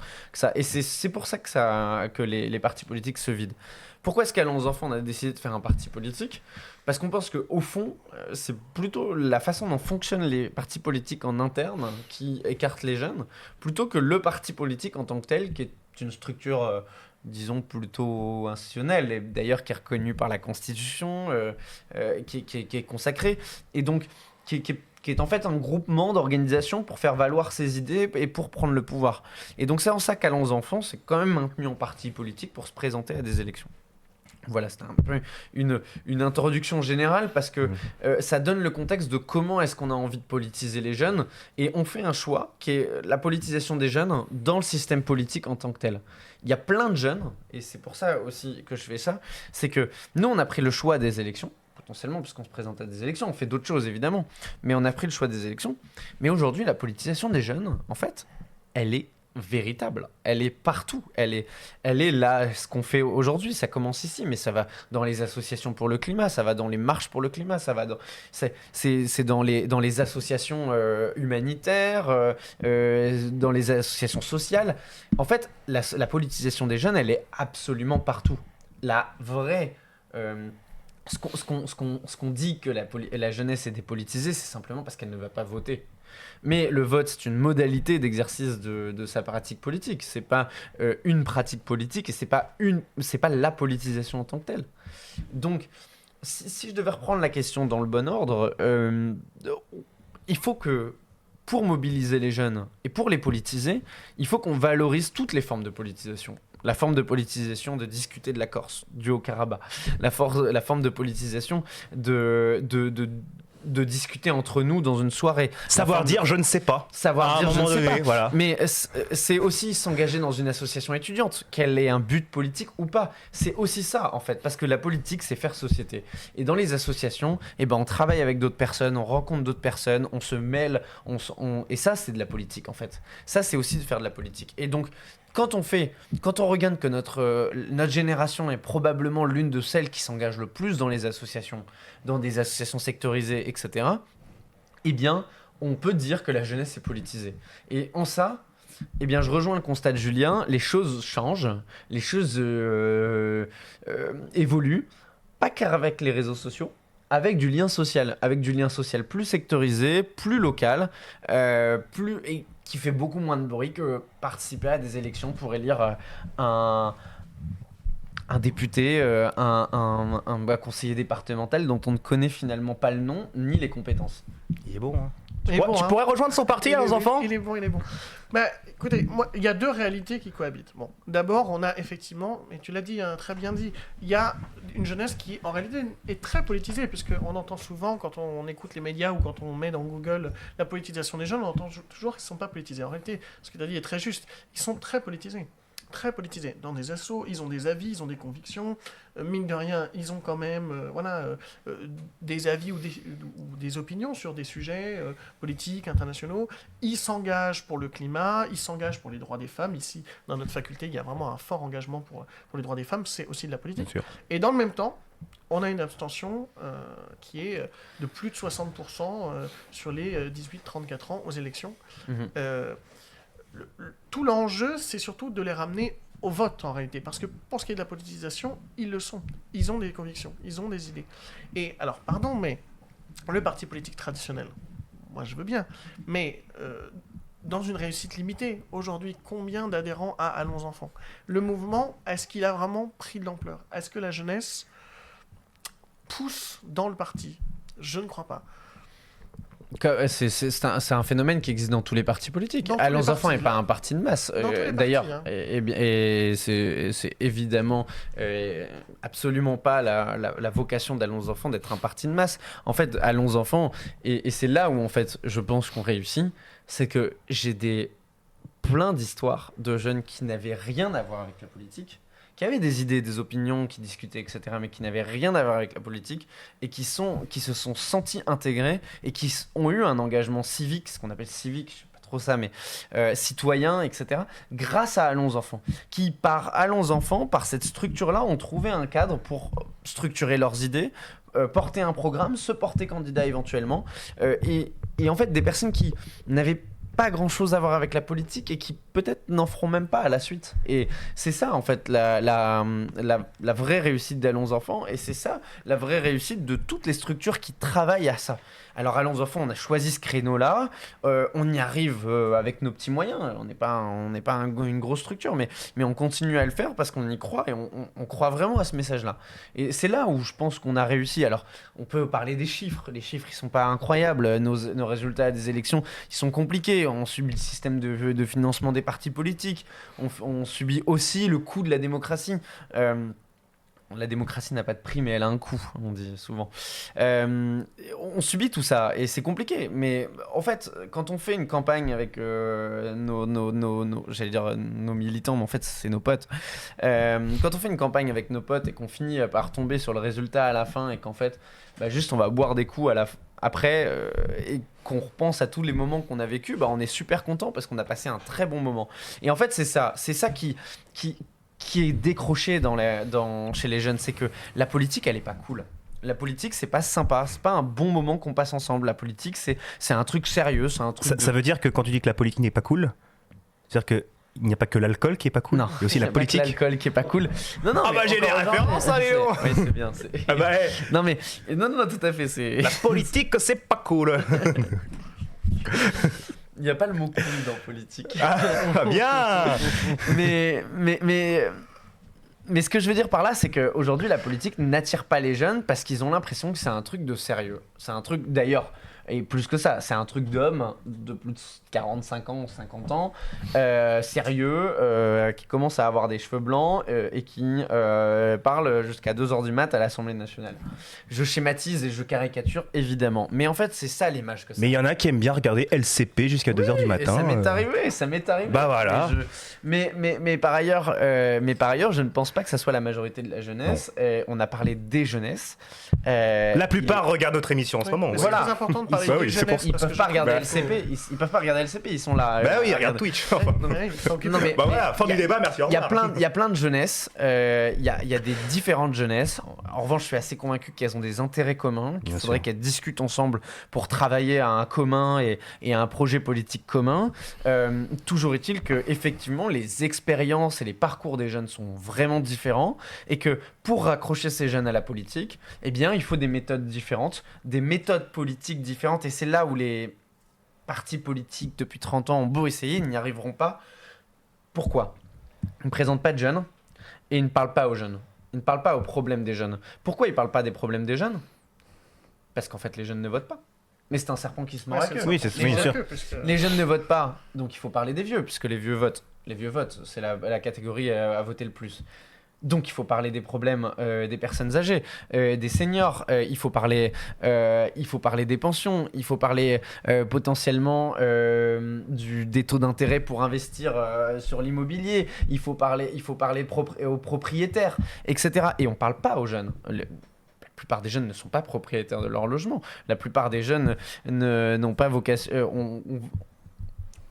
Et c'est pour ça que les partis politiques se vident. Pourquoi est-ce qu'à 11 enfants, on a décidé de faire un parti politique? Parce qu'on pense qu'au fond, c'est plutôt la façon dont fonctionnent les partis politiques en interne qui écarte les jeunes, plutôt que le parti politique en tant que tel, qui est une structure... disons plutôt institutionnelle, et d'ailleurs qui est reconnue par la Constitution, qui est consacrée, et donc qui est en fait un groupement d'organisations pour faire valoir ses idées et pour prendre le pouvoir. Et donc c'est en ça qu'Allons enfants, c'est quand même maintenu en parti politique pour se présenter à des élections. Voilà, c'était un peu une introduction générale parce que ça donne le contexte de comment est-ce qu'on a envie de politiser les jeunes et on fait un choix qui est la politisation des jeunes dans le système politique en tant que tel. Il y a plein de jeunes, et c'est pour ça aussi que je fais ça, c'est que nous on a pris le choix des élections, potentiellement puisqu'on se présente à des élections, on fait d'autres choses évidemment, mais on a pris le choix des élections. Mais aujourd'hui la politisation des jeunes, en fait, elle est véritable, elle est partout, elle est là, ce qu'on fait aujourd'hui, ça commence ici, mais ça va dans les associations pour le climat, ça va dans les marches pour le climat, ça va dans, c'est dans les associations humanitaires, dans les associations sociales. En fait, la politisation des jeunes, elle est absolument partout. La vraie... ce qu'on dit que la jeunesse est dépolitisée, c'est simplement parce qu'elle ne va pas voter. Mais le vote, c'est une modalité d'exercice de sa pratique politique. C'est pas une pratique politique et c'est pas la politisation en tant que telle. Donc, si je devais reprendre la question dans le bon ordre, il faut que pour mobiliser les jeunes et pour les politiser, il faut qu'on valorise toutes les formes de politisation. La forme de politisation de discuter de la Corse, du Haut-Karabakh, la forme de politisation de discuter entre nous dans une soirée. Savoir dire je ne sais pas. Savoir dire je ne sais pas. Voilà. Mais c'est aussi s'engager dans une association étudiante, qu'elle ait un but politique ou pas. C'est aussi ça en fait, parce que la politique c'est faire société. Et dans les associations, on travaille avec d'autres personnes, on rencontre d'autres personnes, on se mêle, et ça c'est de la politique en fait. Ça c'est aussi de faire de la politique. Et donc quand on regarde que notre génération est probablement l'une de celles qui s'engage le plus dans les associations, dans des associations sectorisées, etc., eh bien, on peut dire que la jeunesse est politisée. Et en ça, je rejoins le constat de Julien, les choses changent, les choses évoluent, pas qu'avec les réseaux sociaux, avec du lien social plus sectorisé, plus local, qui fait beaucoup moins de bruit que participer à des élections pour élire un député, un conseiller départemental dont on ne connaît finalement pas le nom ni les compétences. Il est bon, hein. Tu pourrais rejoindre son parti, les enfants ? Il est bon. Bah, écoutez, moi, il y a deux réalités qui cohabitent. Bon, d'abord, on a effectivement, et tu l'as dit, très bien dit, il y a une jeunesse qui, en réalité, est très politisée, puisqu'on entend souvent, quand on écoute les médias ou quand on met dans Google la politisation des jeunes, on entend toujours qu'ils ne sont pas politisés. En réalité, ce que tu as dit est très juste. Ils sont très politisés. Très politisés. Dans des assos, ils ont des avis, ils ont des convictions. Mine de rien, ils ont quand même des avis ou des opinions sur des sujets politiques, internationaux. Ils s'engagent pour le climat, ils s'engagent pour les droits des femmes. Ici, dans notre faculté, il y a vraiment un fort engagement pour les droits des femmes. C'est aussi de la politique. Et dans le même temps, on a une abstention qui est de plus de 60% sur les 18-34 ans aux élections. Tout l'enjeu, c'est surtout de les ramener au vote en réalité, parce que pour ce qui est de la politisation, ils le sont. Ils ont des convictions, ils ont des idées. Et alors, pardon, mais le parti politique traditionnel, moi je veux bien, mais dans une réussite limitée, aujourd'hui, combien d'adhérents a Allons Enfants ? Le mouvement, est-ce qu'il a vraiment pris de l'ampleur ? Est-ce que la jeunesse pousse dans le parti ? Je ne crois pas. C'est un phénomène qui existe dans tous les partis politiques. Allons Enfants n'est pas un parti de masse. D'ailleurs, c'est évidemment absolument pas la vocation d'Allons Enfants d'être un parti de masse. En fait, Allons Enfants, et c'est là où en fait, je pense qu'on réussit, c'est que j'ai plein d'histoires de jeunes qui n'avaient rien à voir avec la politique, qui avaient des idées, des opinions, qui discutaient, etc., mais qui n'avaient rien à voir avec la politique, et qui se sont sentis intégrés, et qui ont eu un engagement civique, ce qu'on appelle civique, je sais pas trop ça, mais citoyen, etc., grâce à Allons Enfants, qui par Allons Enfants, par cette structure-là, ont trouvé un cadre pour structurer leurs idées, porter un programme, se porter candidat éventuellement, et en fait des personnes qui n'avaient pas grand chose à voir avec la politique et qui peut-être n'en feront même pas à la suite. Et c'est ça en fait la vraie réussite d'Allons Enfants, et c'est ça la vraie réussite de toutes les structures qui travaillent à ça. Alors Allons Enfants, on a choisi ce créneau-là, on y arrive avec nos petits moyens, on n'est pas une grosse structure, mais on continue à le faire parce qu'on y croit, et on croit vraiment à ce message-là. Et c'est là où je pense qu'on a réussi. Alors on peut parler des chiffres, les chiffres ils sont pas incroyables, nos résultats des élections ils sont compliqués, on subit le système de financement des partis politiques, on subit aussi le coût de la démocratie. la démocratie n'a pas de prix, mais elle a un coût, on dit souvent. On subit tout ça et c'est compliqué. Mais en fait, quand on fait une campagne avec j'allais dire nos militants, mais en fait, c'est nos potes. Quand on fait une campagne avec nos potes et qu'on finit par tomber sur le résultat à la fin et qu'en fait, juste on va boire des coups après et qu'on repense à tous les moments qu'on a vécu, on est super content parce qu'on a passé un très bon moment. Et en fait, c'est ça qui est décroché chez les jeunes, c'est que la politique, elle est pas cool. La politique, c'est pas sympa, c'est pas un bon moment qu'on passe ensemble. La politique, c'est un truc sérieux, c'est un truc. Ça veut dire que quand tu dis que la politique n'est pas cool, c'est-à-dire que il n'y a pas que l'alcool qui est pas cool. Non, il y a aussi la politique. L'alcool qui est pas cool. Non, j'ai des références, Léo. Oui, c'est bien. Non, tout à fait. C'est la politique, c'est pas cool. Il n'y a pas le mot cool dans politique. Ah, bien. Mais ce que je veux dire par là, c'est qu'aujourd'hui, la politique n'attire pas les jeunes parce qu'ils ont l'impression que c'est un truc de sérieux. C'est un truc, d'ailleurs, et plus que ça, c'est un truc d'homme de plus de 45 ans, 50 ans, sérieux, qui commence à avoir des cheveux blancs et qui parle jusqu'à 2h du mat à l'Assemblée nationale. Je schématise et je caricature, évidemment. Mais en fait, c'est ça l'image que ça. Mais il y en a qui aiment bien regarder LCP jusqu'à 2h du matin. Ça m'est arrivé. Bah voilà. Mais par ailleurs, je ne pense pas que ça soit la majorité de la jeunesse. On a parlé des jeunesses. La plupart regardent notre émission en ce moment. C'est très important de parler des jeunesses. Ils peuvent pas regarder LCP. Ils peuvent pas regarder LCP. Ils sont là. Bah oui, ils regardent Twitch. Bah voilà, fin du débat, merci. Il y a plein de jeunesses. Il y a des différentes jeunesses. En revanche, je suis assez convaincu qu'elles ont des intérêts communs. Qu'il faudrait qu'elles discutent ensemble pour travailler à un commun et à un projet politique commun. Toujours est-il que effectivement, les expériences et les parcours des jeunes sont vraiment différents et que pour raccrocher ces jeunes à la politique, eh bien, il faut des méthodes différentes, des méthodes politiques différentes. Et c'est là où les partis politiques depuis 30 ans ont beau essayer, ils n'y arriveront pas. Pourquoi ? Ils ne présentent pas de jeunes et ils ne parlent pas aux jeunes. Ils ne parlent pas aux problèmes des jeunes. Pourquoi ils ne parlent pas des problèmes des jeunes ? Parce qu'en fait, les jeunes ne votent pas. Mais c'est un serpent qui se mord la queue. Oui, c'est sûr. Les jeunes ne votent pas, donc il faut parler des vieux, puisque les vieux votent. Les vieux votent, c'est la catégorie à voter le plus. Donc il faut parler des problèmes des personnes âgées, des seniors, il faut parler des pensions, il faut parler potentiellement des taux d'intérêt pour investir sur l'immobilier, il faut parler aux propriétaires, etc. Et on ne parle pas aux jeunes. La plupart des jeunes ne sont pas propriétaires de leur logement. La plupart des jeunes n'ont pas vocation... ont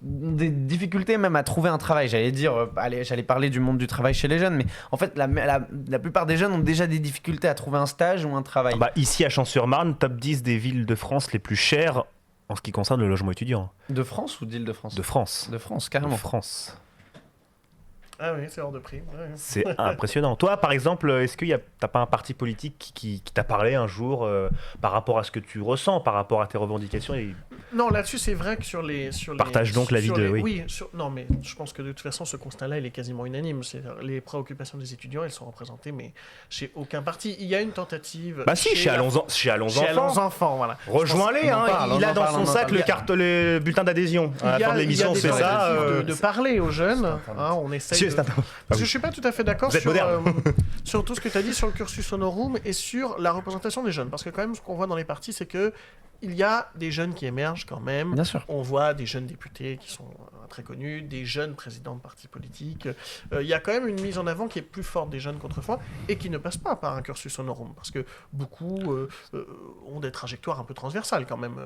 des difficultés même à trouver un travail. J'allais parler du monde du travail chez les jeunes, mais en fait, la plupart des jeunes ont déjà des difficultés à trouver un stage ou un travail. Ici à Champs-sur-Marne, top 10 des villes de France les plus chères en ce qui concerne le logement étudiant. De France ou d'Île-de-France ? De France. De France, carrément. De France. Ah oui, c'est hors de prix. Ouais. C'est impressionnant. Toi, par exemple, est-ce que t'as pas un parti politique qui t'a parlé un jour par rapport à ce que tu ressens, par rapport à tes revendications Non, là-dessus, c'est vrai que sur les Partage donc l'avis de... Oui, non, mais je pense que de toute façon, ce constat-là, il est quasiment unanime. Les préoccupations des étudiants, elles sont représentées, mais chez aucun parti. Il y a une tentative... chez Allons Enfants, voilà. Rejoins-les, il a dans son sac le bulletin d'adhésion. À la fin de l'émission, c'est ça. De parler aux jeunes, on essaye... Parce que je suis pas tout à fait d'accord sur tout ce que tu as dit sur le cursus honorum et sur la représentation des jeunes. Parce que quand même, ce qu'on voit dans les partis, c'est que il y a des jeunes qui émergent quand même. Bien sûr. On voit des jeunes députés qui sont très connus, des jeunes présidents de partis politiques. Il y a quand même une mise en avant qui est plus forte des jeunes qu'autrefois et qui ne passe pas par un cursus honorum. Parce que beaucoup ont des trajectoires un peu transversales quand même.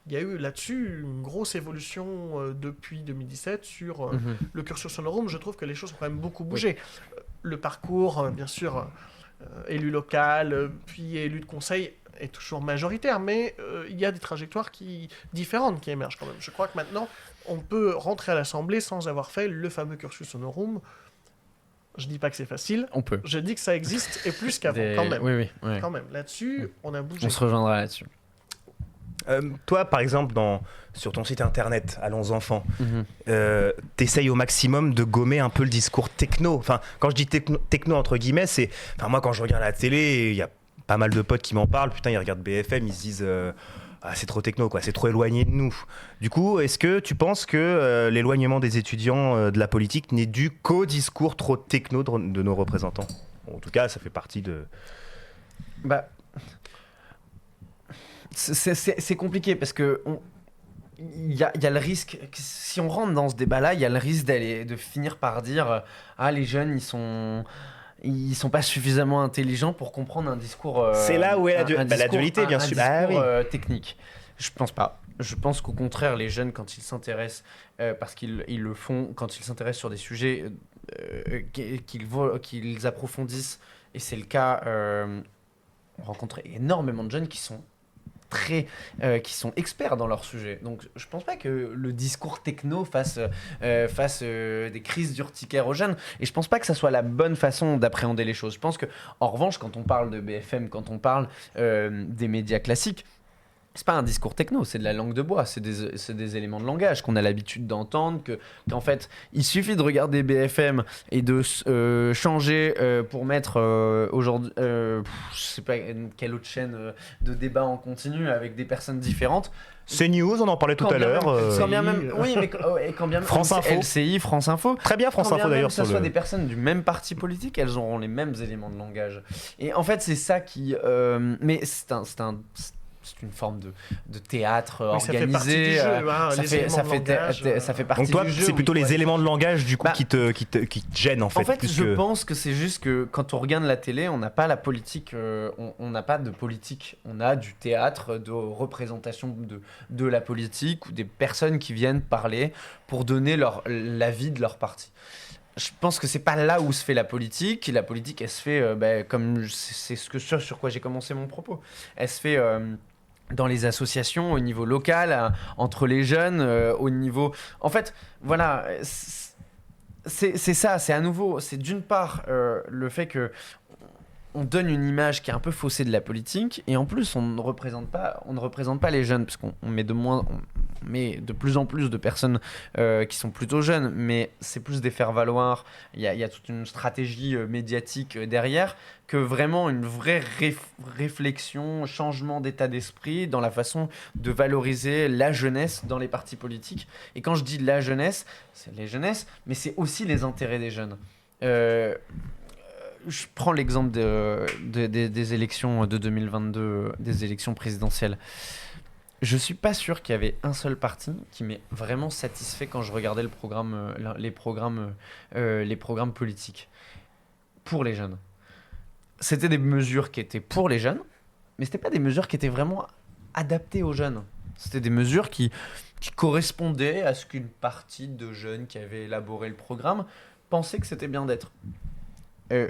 Il y a eu là-dessus une grosse évolution depuis 2017 sur le cursus honorum. Je trouve que les choses ont quand même beaucoup bougé. Oui. Le parcours, bien sûr, élu local, puis élu de conseil, est toujours majoritaire, mais il y a des trajectoires différentes qui émergent quand même. Je crois que maintenant, on peut rentrer à l'Assemblée sans avoir fait le fameux cursus honorum. Je dis pas que c'est facile. On peut. Je dis que ça existe, et plus qu'avant, quand même. Oui. Quand même. Là-dessus, on a bougé. On se rejoindra là-dessus. Toi, par exemple, sur ton site internet, Allons Enfants, t'essayes au maximum de gommer un peu le discours techno. Enfin, quand je dis techno entre guillemets, c'est... Enfin, moi, quand je regarde la télé, il y a pas mal de potes qui m'en parlent. Putain, ils regardent BFM, ils se disent... c'est trop techno, quoi. C'est trop éloigné de nous. Du coup, est-ce que tu penses que l'éloignement des étudiants de la politique n'est dû qu'au discours trop techno de nos représentants ? En tout cas, ça fait partie de... Bah, c'est compliqué parce que il y a le risque, si on rentre dans ce débat-là, il y a le risque de finir par dire ah, les jeunes ils sont pas suffisamment intelligents pour comprendre un discours. C'est là où est la dualité, bien sûr. Un discours technique. Je pense pas. Je pense qu'au contraire, les jeunes, quand ils s'intéressent, parce qu'ils le font, quand ils s'intéressent sur des sujets qu'ils approfondissent, et c'est le cas, on rencontre énormément de jeunes qui sont qui sont experts dans leur sujet. Donc je pense pas que le discours techno fasse des crises d'urticaire aux jeunes, et je pense pas que ça soit la bonne façon d'appréhender les choses. Je pense que en revanche, quand on parle de BFM, quand on parle des médias classiques, c'est pas un discours techno, c'est de la langue de bois, c'est des éléments de langage qu'on a l'habitude d'entendre, qu'en fait, il suffit de regarder BFM et de changer pour mettre aujourd'hui, je sais pas quelle autre chaîne de débat en continu avec des personnes différentes. C'est News, on en parlait tout à l'heure. Quand bien même, oui, mais quand bien même, France Info. LCI, France Info. Très bien, France Info d'ailleurs. Que ce soit des personnes du même parti politique, elles auront les mêmes éléments de langage. Et en fait, c'est ça qui... mais c'est une forme de théâtre organisé. Ça fait partie du jeu. Donc toi, c'est plutôt les éléments de langage du coup qui te gênent en fait. En fait, je pense que c'est juste que quand on regarde la télé, on n'a pas la politique, on n'a pas de politique. On a du théâtre, de représentation de la politique ou des personnes qui viennent parler pour donner l'avis de leur parti. Je pense que c'est pas là où se fait la politique. La politique, elle se fait comme c'est sur quoi j'ai commencé mon propos. Elle se fait dans les associations, au niveau local, entre les jeunes, au niveau... En fait, voilà, c'est ça, c'est à nouveau, c'est d'une part le fait que on donne une image qui est un peu faussée de la politique, et en plus on ne représente pas les jeunes, parce qu'on met de plus en plus de personnes qui sont plutôt jeunes, mais c'est plus des faire-valoir. Il y a toute une stratégie médiatique derrière, que vraiment une vraie réflexion, changement d'état d'esprit dans la façon de valoriser la jeunesse dans les partis politiques. Et quand je dis la jeunesse, c'est les jeunesses, mais c'est aussi les intérêts des jeunes. Je prends l'exemple des élections de 2022, des élections présidentielles. Je suis pas sûr qu'il y avait un seul parti qui m'ait vraiment satisfait quand je regardais les programmes politiques pour les jeunes. C'était des mesures qui étaient pour les jeunes, mais c'était pas des mesures qui étaient vraiment adaptées aux jeunes. C'était des mesures qui correspondaient à ce qu'une partie de jeunes qui avaient élaboré le programme pensait que c'était bien d'être.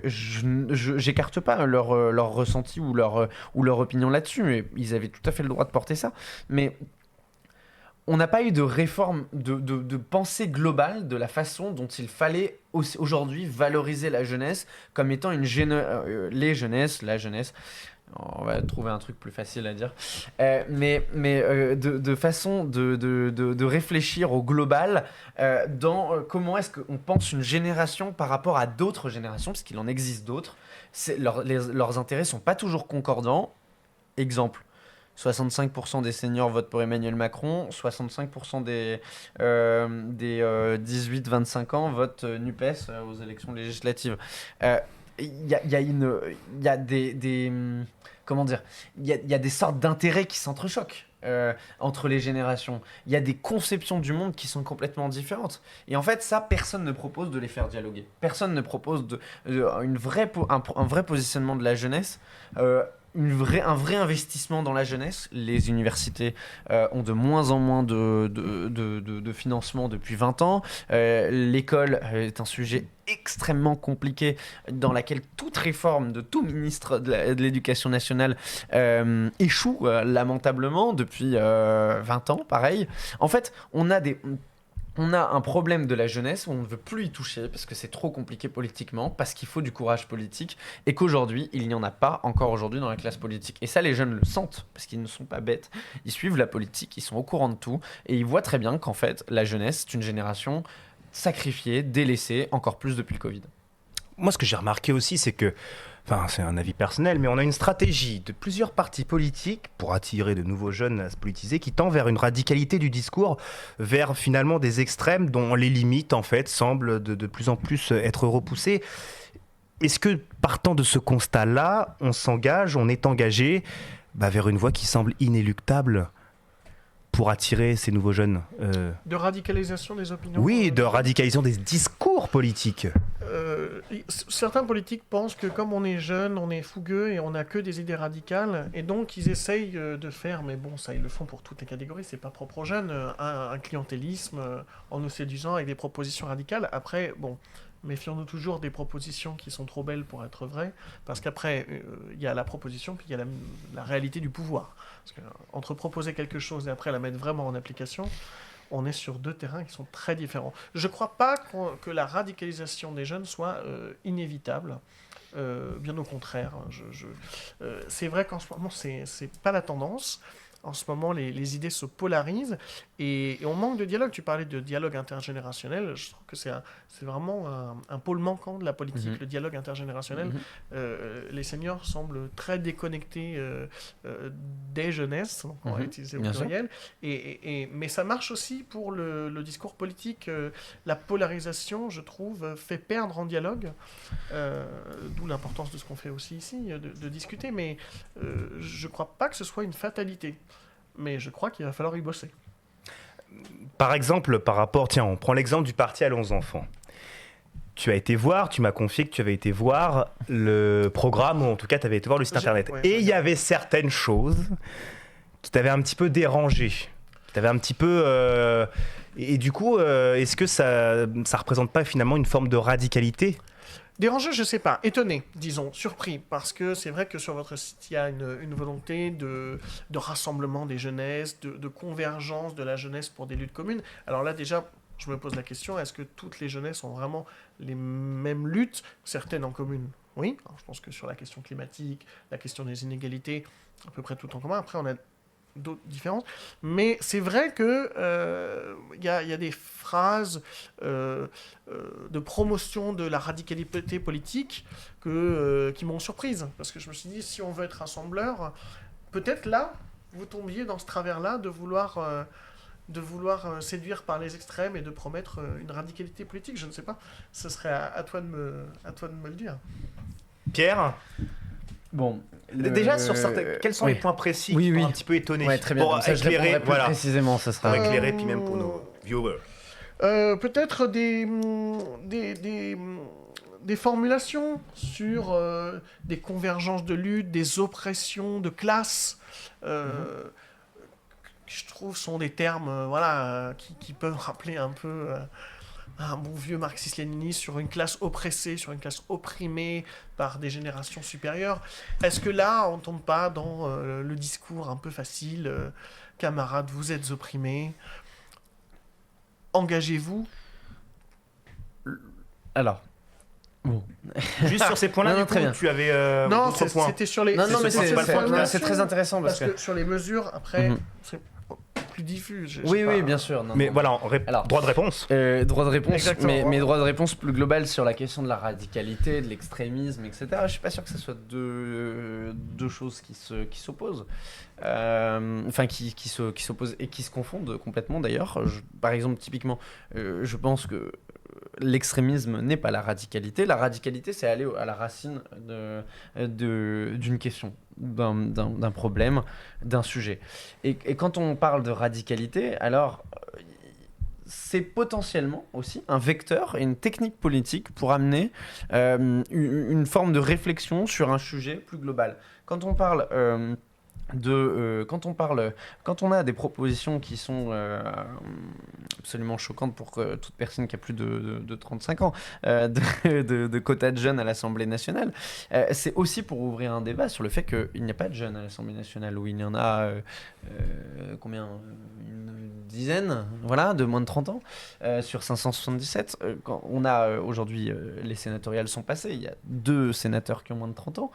J'écarte pas leur ressenti ou leur opinion là-dessus, mais ils avaient tout à fait le droit de porter ça. Mais on n'a pas eu de réforme, de pensée globale de la façon dont il fallait aujourd'hui valoriser la jeunesse comme étant la jeunesse. On va trouver un truc plus facile à dire. Mais de façon de réfléchir au global dans comment est-ce qu'on pense une génération par rapport à d'autres générations, parce qu'il en existe d'autres. Leurs intérêts ne sont pas toujours concordants. Exemple, 65% des seniors votent pour Emmanuel Macron, 65% des 18-25 ans votent NUPES aux élections législatives. Il y a des comment dire, il y a des sortes d'intérêts qui s'entrechoquent entre les générations. Il y a des conceptions du monde qui sont complètement différentes. Et en fait, ça, personne ne propose de les faire dialoguer. Personne ne propose un vrai positionnement de la jeunesse. Un vrai investissement dans la jeunesse. Les universités ont de moins en moins de financement depuis 20 ans. L'école est un sujet extrêmement compliqué dans laquelle toute réforme de tout ministre de l'éducation nationale échoue lamentablement depuis 20 ans, pareil. En fait, on a un problème de la jeunesse où on ne veut plus y toucher parce que c'est trop compliqué politiquement, parce qu'il faut du courage politique, et qu'aujourd'hui, il n'y en a pas encore aujourd'hui dans la classe politique. Et ça, les jeunes le sentent, parce qu'ils ne sont pas bêtes. Ils suivent la politique, ils sont au courant de tout, et ils voient très bien qu'en fait, la jeunesse, c'est une génération sacrifiée, délaissée, encore plus depuis le Covid. Moi, ce que j'ai remarqué aussi, c'est que, enfin, c'est un avis personnel, mais on a une stratégie de plusieurs partis politiques pour attirer de nouveaux jeunes à se politiser qui tend vers une radicalité du discours, vers finalement des extrêmes dont les limites, en fait, semblent de plus en plus être repoussées. est-ce que partant de ce constat-là, on est engagé vers une voie qui semble inéluctable pour attirer ces nouveaux jeunes De radicalisation des opinions. Oui, de radicalisation des discours politiques. Certains politiques pensent que comme on est jeune, on est fougueux et on n'a que des idées radicales, et donc ils essayent de faire, mais bon, ça ils le font pour toutes les catégories, c'est pas propre aux jeunes, un clientélisme en nous séduisant avec des propositions radicales. Après, bon, méfions-nous toujours des propositions qui sont trop belles pour être vraies, parce qu'après, il y a la proposition, puis il y a la réalité du pouvoir. Parce que, entre proposer quelque chose et après la mettre vraiment en application, on est sur deux terrains qui sont très différents. Je ne crois pas que la radicalisation des jeunes soit inévitable. Bien au contraire. C'est vrai qu'en ce moment, c'est pas la tendance. En ce moment, les idées se polarisent et on manque de dialogue. Tu parlais de dialogue intergénérationnel. Je trouve que c'est vraiment un pôle manquant de la politique, le dialogue intergénérationnel. Les seniors semblent très déconnectés des jeunesses, donc on va utiliser le pluriel. Mais ça marche aussi pour le discours politique. La polarisation, je trouve, fait perdre en dialogue, d'où l'importance de ce qu'on fait aussi ici, de discuter. Mais je ne crois pas que ce soit une fatalité. Mais je crois qu'il va falloir y bosser. Par exemple, on prend l'exemple du parti Allons enfants. Tu m'as confié que tu avais été voir le programme, ou en tout cas tu avais été voir le site internet. Ouais, et il y avait certaines choses qui t'avaient un petit peu dérangé. Qui t'avaient un petit peu... Et du coup, est-ce que ça représente pas finalement une forme de radicalité ? Dérangé, je sais pas. Étonné, disons. Surpris. Parce que c'est vrai que sur votre site, il y a une volonté de rassemblement des jeunesses, de convergence de la jeunesse pour des luttes communes. Alors là, déjà, je me pose la question, est-ce que toutes les jeunesses ont vraiment les mêmes luttes, certaines en commune? Oui. Alors, je pense que sur la question climatique, la question des inégalités, à peu près tout en commun. Après, on a d'autres différences. Mais c'est vrai que y a des phrases de promotion de la radicalité politique qui m'ont surprise. Parce que je me suis dit, si on veut être rassembleur, peut-être là, vous tombiez dans ce travers-là de vouloir séduire par les extrêmes et de promettre une radicalité politique. Je ne sais pas. Ce serait à toi de me le dire. Pierre ? Bon, déjà sur certains, quels sont les points précis qui t'ont un petit peu étonné? Ouais, très bien. Pour ça, éclairer, je plus précisément, ça sera pour éclairer, puis même pour nos viewers. Peut-être des formulations sur des convergences de lutte, des oppressions de classe, qui je trouve sont des termes qui peuvent rappeler un peu un bon vieux marxiste-léniniste sur une classe oppressée, sur une classe opprimée par des générations supérieures. Est-ce que là, on ne tombe pas dans le discours un peu facile, camarades, vous êtes opprimés, engagez-vous? Alors, bon. Juste sur ces points-là, très bien. Tu avais non, d'autres points. C'était sur les... Non, mais c'est très intéressant parce que sur les mesures, après, c'est plus diffus. Oui, bien sûr. Mais voilà, droit de réponse. Droit de réponse, Exactement. mais droit de réponse plus global sur la question de la radicalité, de l'extrémisme, etc. Je suis pas sûr que ce soit deux choses qui s'opposent. Enfin, qui s'opposent et qui se confondent complètement d'ailleurs. Par exemple, typiquement, je pense que l'extrémisme n'est pas la radicalité. La radicalité, c'est aller à la racine d'une question, d'un problème, d'un sujet. Et quand on parle de radicalité, alors c'est potentiellement aussi un vecteur et une technique politique pour amener une forme de réflexion sur un sujet plus global. Quand on parle quand on a des propositions qui sont absolument choquantes pour toute personne qui a plus de 35 ans, de quotas de jeunes à l'Assemblée nationale, c'est aussi pour ouvrir un débat sur le fait qu'il n'y a pas de jeunes à l'Assemblée nationale, où il y en a combien, une dizaine, voilà, de moins de 30 ans, sur 577. Quand on a aujourd'hui, les sénatoriales sont passées, il y a 2 sénateurs qui ont moins de 30 ans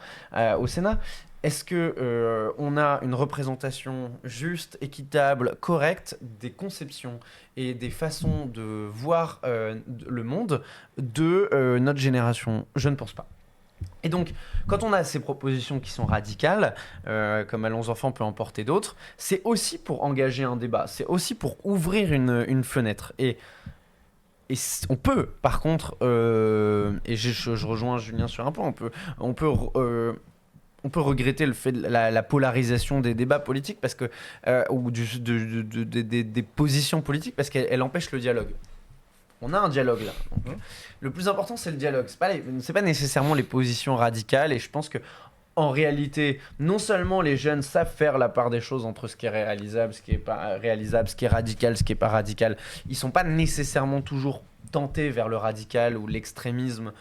au Sénat. Est-ce que on a une représentation juste, équitable, correcte des conceptions et des façons de voir le monde de notre génération? Je ne pense pas. Et donc, quand on a ces propositions qui sont radicales, comme Allons enfants peut en porter d'autres, c'est aussi pour engager un débat, c'est aussi pour ouvrir une fenêtre. Et on peut, par contre, et et je rejoins Julien sur un point, on peut regretter le fait de la polarisation des débats politiques parce que, ou des positions politiques parce qu'elle empêche le dialogue. On a un dialogue là. Donc, le plus important, c'est le dialogue. C'est pas nécessairement les positions radicales. Et je pense que en réalité, non seulement les jeunes savent faire la part des choses entre ce qui est réalisable, ce qui est pas réalisable, ce qui est radical, ce qui est pas radical. Ils sont pas nécessairement toujours tentés vers le radical ou l'extrémisme.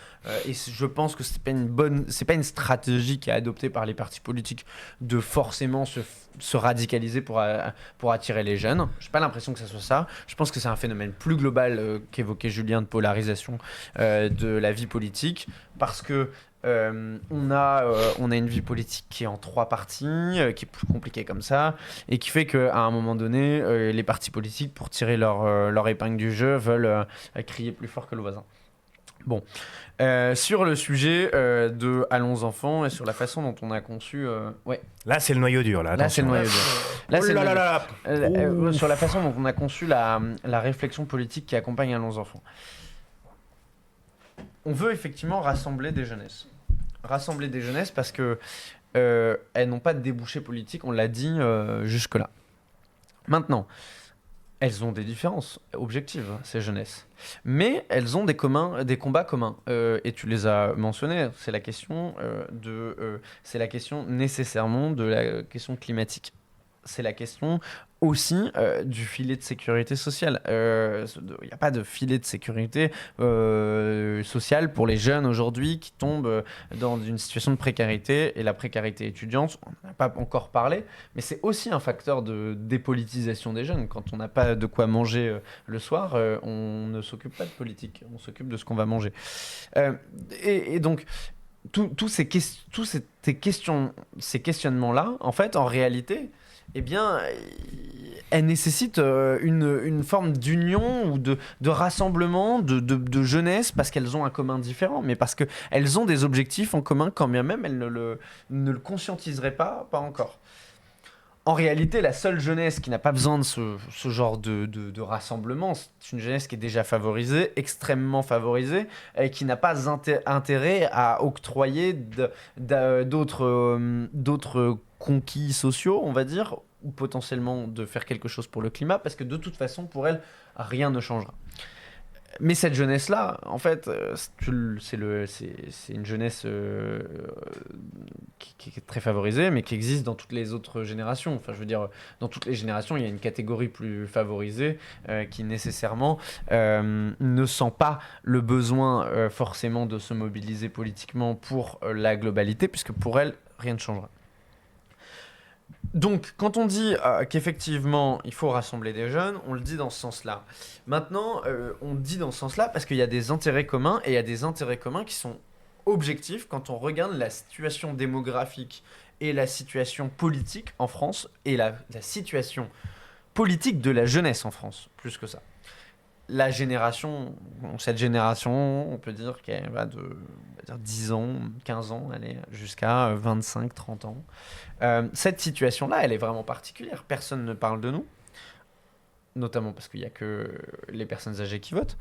Et je pense que c'est pas une stratégie qui est adoptée par les partis politiques de forcément se radicaliser pour attirer les jeunes. J'ai pas l'impression que ça soit ça. Je pense que c'est un phénomène plus global qu'évoquait Julien de polarisation de la vie politique parce que on a une vie politique qui est en 3 parties, qui est plus compliquée comme ça, et qui fait qu'à un moment donné, les partis politiques, pour tirer leur épingle du jeu, veulent crier plus fort que le voisin. Bon, sur le sujet de Allons enfants et sur la façon dont on a conçu... ouais. Là, c'est le noyau dur. Là, c'est le noyau dur. Là, oh là là. Sur la façon dont on a conçu la réflexion politique qui accompagne Allons enfants. On veut effectivement rassembler des jeunesses. Rassembler des jeunesses parce que elles n'ont pas de débouché politique, on l'a dit jusque-là. Maintenant, elles ont des différences objectives, ces jeunesses. Mais elles ont des combats communs. Et tu les as mentionnés, c'est la question nécessairement de la question climatique. C'est la question aussi du filet de sécurité sociale. Il n'y a pas de filet de sécurité sociale pour les jeunes aujourd'hui qui tombent dans une situation de précarité. Et la précarité étudiante, on n'en a pas encore parlé, mais c'est aussi un facteur de dépolitisation des jeunes. Quand on n'a pas de quoi manger le soir, on ne s'occupe pas de politique, on s'occupe de ce qu'on va manger. Et donc, tous ces questionnements-là, en fait, en réalité... eh bien, elles nécessitent une forme d'union ou de rassemblement de jeunesse parce qu'elles ont un commun différent, mais parce qu'elles ont des objectifs en commun quand bien même elles ne le conscientiseraient pas encore. En réalité, la seule jeunesse qui n'a pas besoin de ce genre de rassemblement, c'est une jeunesse qui est déjà favorisée, extrêmement favorisée, et qui n'a pas intérêt à octroyer d'autres conquis sociaux, on va dire, ou potentiellement de faire quelque chose pour le climat, parce que de toute façon, pour elle, rien ne changera. Mais cette jeunesse-là, en fait, c'est une jeunesse qui est très favorisée, mais qui existe dans toutes les autres générations. Enfin, je veux dire, dans toutes les générations, il y a une catégorie plus favorisée qui nécessairement ne sent pas le besoin forcément de se mobiliser politiquement pour la globalité, puisque pour elle, rien ne changera. Donc, quand on dit qu'effectivement, il faut rassembler des jeunes, on le dit dans ce sens-là. Maintenant, on dit dans ce sens-là parce qu'il y a des intérêts communs, et il y a des intérêts communs qui sont objectifs quand on regarde la situation démographique et la situation politique en France, et la situation politique de la jeunesse en France, plus que ça. Cette génération, on peut dire qu'elle va de 10 ans, 15 ans, allez, jusqu'à 25, 30 ans. Cette situation-là, elle est vraiment particulière. Personne ne parle de nous, notamment parce qu'il n'y a que les personnes âgées qui votent.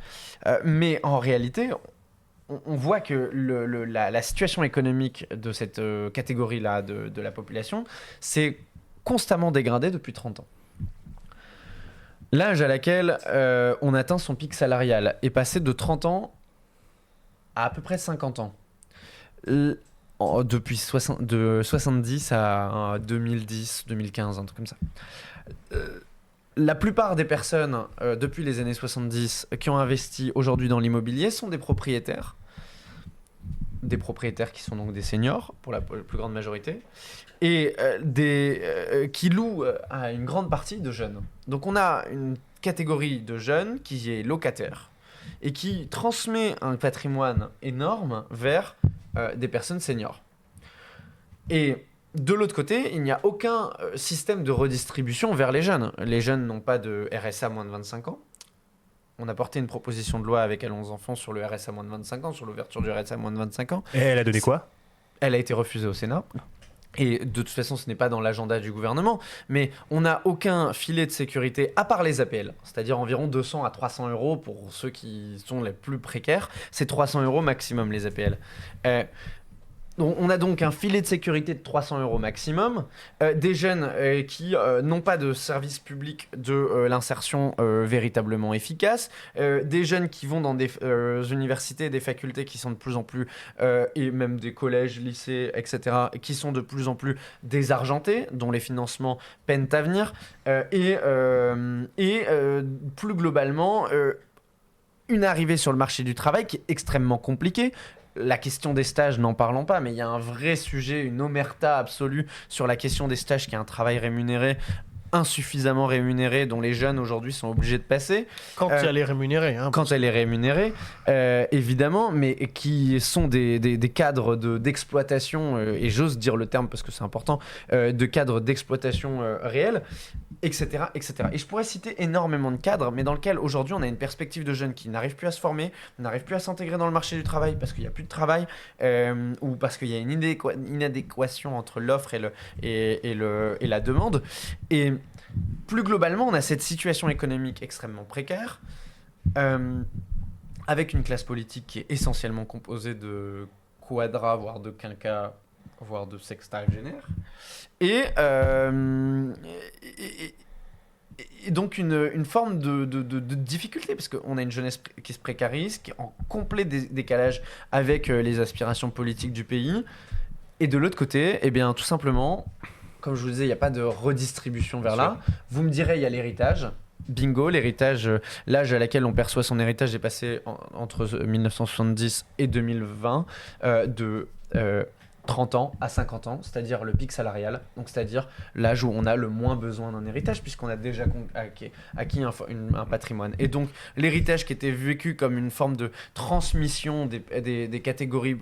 Mais en réalité, on voit que la situation économique de cette catégorie-là de la population s'est constamment dégradée depuis 30 ans. L'âge à laquelle on atteint son pic salarial est passé de 30 ans à peu près 50 ans. Depuis de 70 à 2010, 2015, un truc comme ça. La plupart des personnes, depuis les années 70, qui ont investi aujourd'hui dans l'immobilier sont des propriétaires. Des propriétaires qui sont donc des seniors, pour la plus grande majorité, et qui louent à une grande partie de jeunes. Donc on a une catégorie de jeunes qui est locataire et qui transmet un patrimoine énorme vers des personnes seniors. Et de l'autre côté, il n'y a aucun système de redistribution vers les jeunes. Les jeunes n'ont pas de RSA moins de 25 ans. On a porté une proposition de loi avec Allons enfants sur le RSA moins de 25 ans, sur l'ouverture du RSA moins de 25 ans. Et elle a donné quoi ? Elle a été refusée au Sénat. Et de toute façon, ce n'est pas dans l'agenda du gouvernement, mais on n'a aucun filet de sécurité à part les APL, c'est-à-dire environ 200 à 300 euros pour ceux qui sont les plus précaires. C'est 300 euros maximum les APL. On a donc un filet de sécurité de 300 euros maximum, des jeunes qui n'ont pas de service public de l'insertion véritablement efficace, des jeunes qui vont dans des universités, des facultés qui sont de plus en plus, et même des collèges, lycées, etc., qui sont de plus en plus désargentés, dont les financements peinent à venir, et plus globalement, une arrivée sur le marché du travail qui est extrêmement compliquée. La question des stages, n'en parlons pas, mais il y a un vrai sujet, une omerta absolue sur la question des stages, qui est un travail rémunéré, insuffisamment rémunéré, dont les jeunes aujourd'hui sont obligés de passer. Quand elle est rémunérée. Quand elle est rémunérée, évidemment, mais qui sont des cadres d'exploitation, et j'ose dire le terme parce que c'est important, de cadres d'exploitation réels, etc., etc. Et je pourrais citer énormément de cadres, mais dans lequel aujourd'hui on a une perspective de jeunes qui n'arrivent plus à se former, n'arrivent plus à s'intégrer dans le marché du travail parce qu'il n'y a plus de travail, ou parce qu'il y a une inadéquation entre l'offre et la demande. Et plus globalement, on a cette situation économique extrêmement précaire, avec une classe politique qui est essentiellement composée de quadras, voire de quinquas, voire de sextagénaires. Et donc une forme de difficulté, parce qu'on a une jeunesse qui se précarise, qui est en complet décalage avec les aspirations politiques du pays. Et de l'autre côté, eh bien, tout simplement, comme je vous disais, il n'y a pas de redistribution vers là. Vous me direz, il y a l'héritage. Bingo, l'héritage, l'âge à laquelle on perçoit son héritage est passé entre 1970 et 2020 de 30 ans à 50 ans, c'est-à-dire le pic salarial, donc c'est-à-dire l'âge où on a le moins besoin d'un héritage, puisqu'on a déjà acquis un patrimoine. Et donc l'héritage qui était vécu comme une forme de transmission des catégories,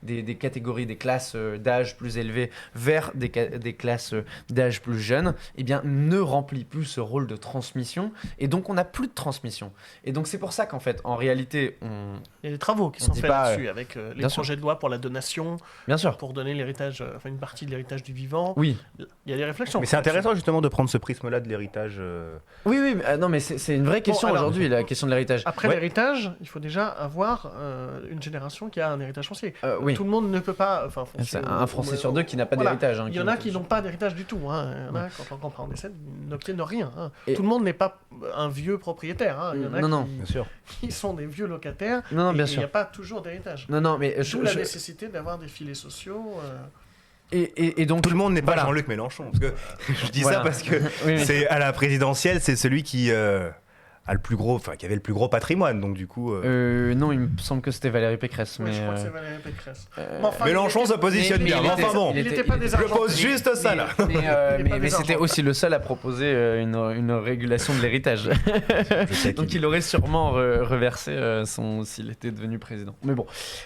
des catégories, des classes d'âge plus élevées vers des classes d'âge plus jeunes, eh bien ne remplit plus ce rôle de transmission, et donc on n'a plus de transmission. Et donc c'est pour ça qu'en fait, en réalité, il y a des travaux qui sont faits là-dessus, avec les projets de loi pour la donation. Bien sûr. Pour donner l'héritage, enfin une partie de l'héritage du vivant. Oui. Il y a des réflexions. Mais c'est intéressant justement de prendre ce prisme-là de l'héritage. Oui, non, mais c'est une vraie question aujourd'hui, la question de l'héritage. Après l'héritage, il faut déjà avoir une génération qui a un héritage foncier. Oui. Tout le monde ne peut pas. C'est un Français sur deux qui n'a pas d'héritage. Il y en a qui n'ont pas d'héritage du tout. Il y en a, quand on décède, n'obtiennent rien. Tout le monde n'est pas un vieux propriétaire. Il y en a qui sont des vieux locataires. Non, bien sûr. Il n'y a pas toujours d'héritage. Non, mais d'où la nécessité d'avoir des filets sociaux. Et donc tout le monde n'est pas Jean-Luc Mélenchon, parce que je dis ça parce que c'est à la présidentielle, c'est celui qui a le plus gros, qui avait le plus gros patrimoine, donc du coup. Non, il me semble que c'était Valérie Pécresse. Oui, je crois que c'est Valérie Pécresse. Mélenchon se positionne bien. Enfin bon, il n'était pas désargenté. Je pose juste ça là. Mais c'était aussi le seul à proposer une régulation de l'héritage. Donc il aurait sûrement reversé s'il était devenu président. Mais bon,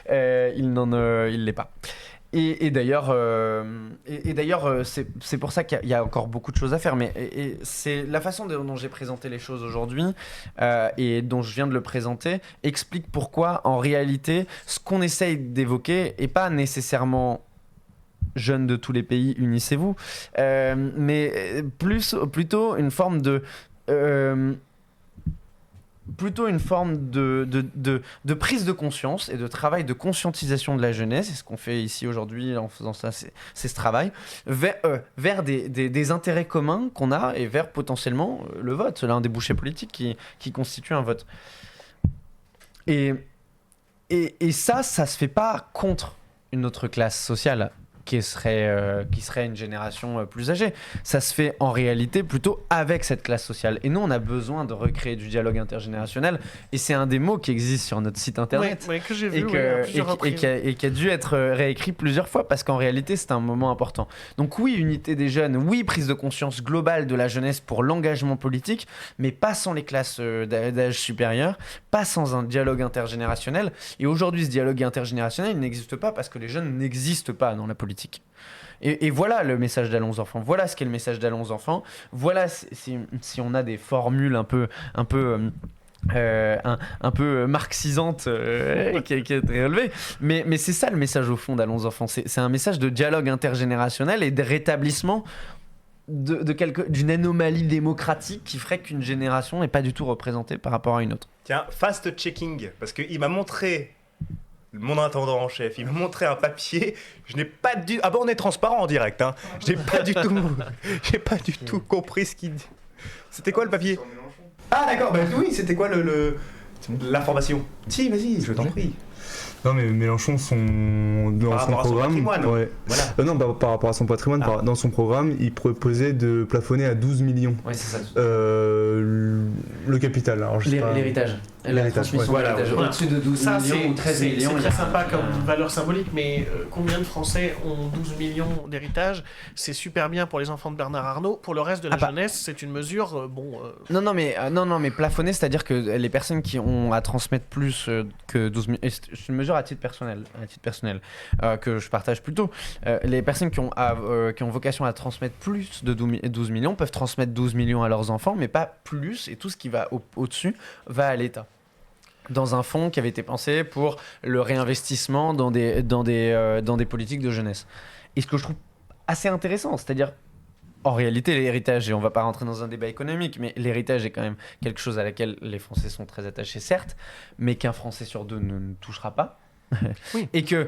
il l'est pas. Et d'ailleurs, c'est pour ça qu'il y a encore beaucoup de choses à faire. Mais c'est la façon dont j'ai présenté les choses aujourd'hui et dont je viens de le présenter explique pourquoi, en réalité, ce qu'on essaye d'évoquer n'est pas nécessairement jeunes de tous les pays, unissez-vous, mais plutôt une forme de prise de conscience et de travail de conscientisation de la jeunesse. C'est ce qu'on fait ici aujourd'hui en faisant ça, c'est ce travail vers des intérêts communs qu'on a et vers potentiellement le vote, l'un des bouchées politiques qui constitue un vote. Et ça se fait pas contre une autre classe sociale qui serait une génération plus âgée. Ça se fait en réalité plutôt avec cette classe sociale. Et nous, on a besoin de recréer du dialogue intergénérationnel. Et c'est un des mots qui existe sur notre site internet. Oui, que j'ai vu, et qui a dû être réécrit plusieurs fois parce qu'en réalité, c'est un moment important. Donc oui, unité des jeunes, oui, prise de conscience globale de la jeunesse pour l'engagement politique, mais pas sans les classes d'âge supérieur, pas sans un dialogue intergénérationnel. Et aujourd'hui, ce dialogue intergénérationnel, il n'existe pas parce que les jeunes n'existent pas dans la politique. Et voilà le message d'Allons Enfants. Voilà ce qu'est le message d'Allons Enfants. Voilà si on a des formules un peu un peu marxisante qui a été relevée. Mais c'est ça le message au fond d'Allons enfants. C'est un message de dialogue intergénérationnel et de rétablissement d'une anomalie démocratique qui ferait qu'une génération n'est pas du tout représentée par rapport à une autre. Tiens, fast-checking, parce qu'il m'a montré, mon intendant en chef, il m'a montré un papier, je n'ai pas du... Ah bon, on est transparent en direct, hein. J'ai pas du tout compris ce qu'il dit. C'était quoi le papier? Ah d'accord, bah oui, c'était quoi l'information? Si, vas-y, je t'en prie. Non mais Mélenchon, dans son programme, ouais. Voilà. Non, par rapport à son patrimoine, dans son programme, il proposait de plafonner à 12 millions. Ouais, c'est ça. Le capital, alors je sais pas. L'héritage. La transmission Voilà, d'héritage. voilà. Au-dessus de 12 millions ou 13 millions. C'est très sympa comme valeur symbolique, mais combien de Français ont 12 millions d'héritage? C'est super bien pour les enfants de Bernard Arnault. Pour le reste de la jeunesse, c'est une mesure, Non, mais plafonner, c'est-à-dire que les personnes qui ont à transmettre plus que 12 millions... C'est une mesure à titre personnel que je partage plutôt. Les personnes qui ont vocation à transmettre plus de 12 millions peuvent transmettre 12 millions à leurs enfants, mais pas plus, et tout ce qui va au-dessus va à l'État. Dans un fonds qui avait été pensé pour le réinvestissement dans des politiques de jeunesse. Et ce que je trouve assez intéressant, c'est-à-dire, en réalité, l'héritage, et on ne va pas rentrer dans un débat économique, mais l'héritage est quand même quelque chose à laquelle les Français sont très attachés, certes, mais qu'un Français sur deux ne touchera pas. Oui. Et que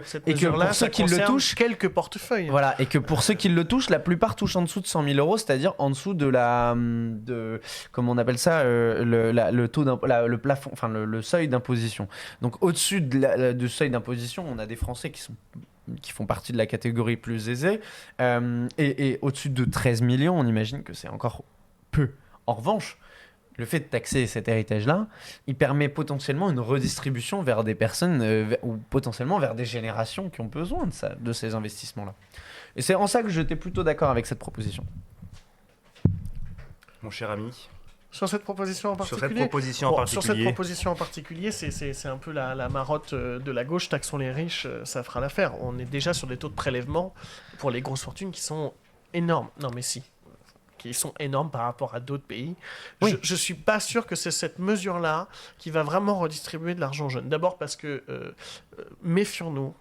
pour ceux qui le touchent, quelques portefeuilles. Voilà, et que pour ceux qui le touchent, la plupart touchent en dessous de 100 000 euros, c'est-à-dire en dessous de comment on appelle ça, le taux le plafond, enfin le seuil d'imposition. Donc au-dessus du seuil d'imposition, on a des Français qui font partie de la catégorie plus aisée, et au-dessus de 13 millions, on imagine que c'est encore peu. En revanche, le fait de taxer cet héritage-là, il permet potentiellement une redistribution vers des personnes ou potentiellement vers des générations qui ont besoin de ces investissements-là. Et c'est en ça que j'étais plutôt d'accord avec cette proposition. Mon cher ami. Sur cette proposition en particulier. Sur cette proposition en particulier, c'est un peu la marotte de la gauche, taxons les riches, ça fera l'affaire. On est déjà sur des taux de prélèvement pour les grosses fortunes qui sont énormes. Non mais si. Qui sont énormes par rapport à d'autres pays. Oui. Je ne suis pas sûr que c'est cette mesure-là qui va vraiment redistribuer de l'argent aux jeunes. D'abord parce que, méfions-nous,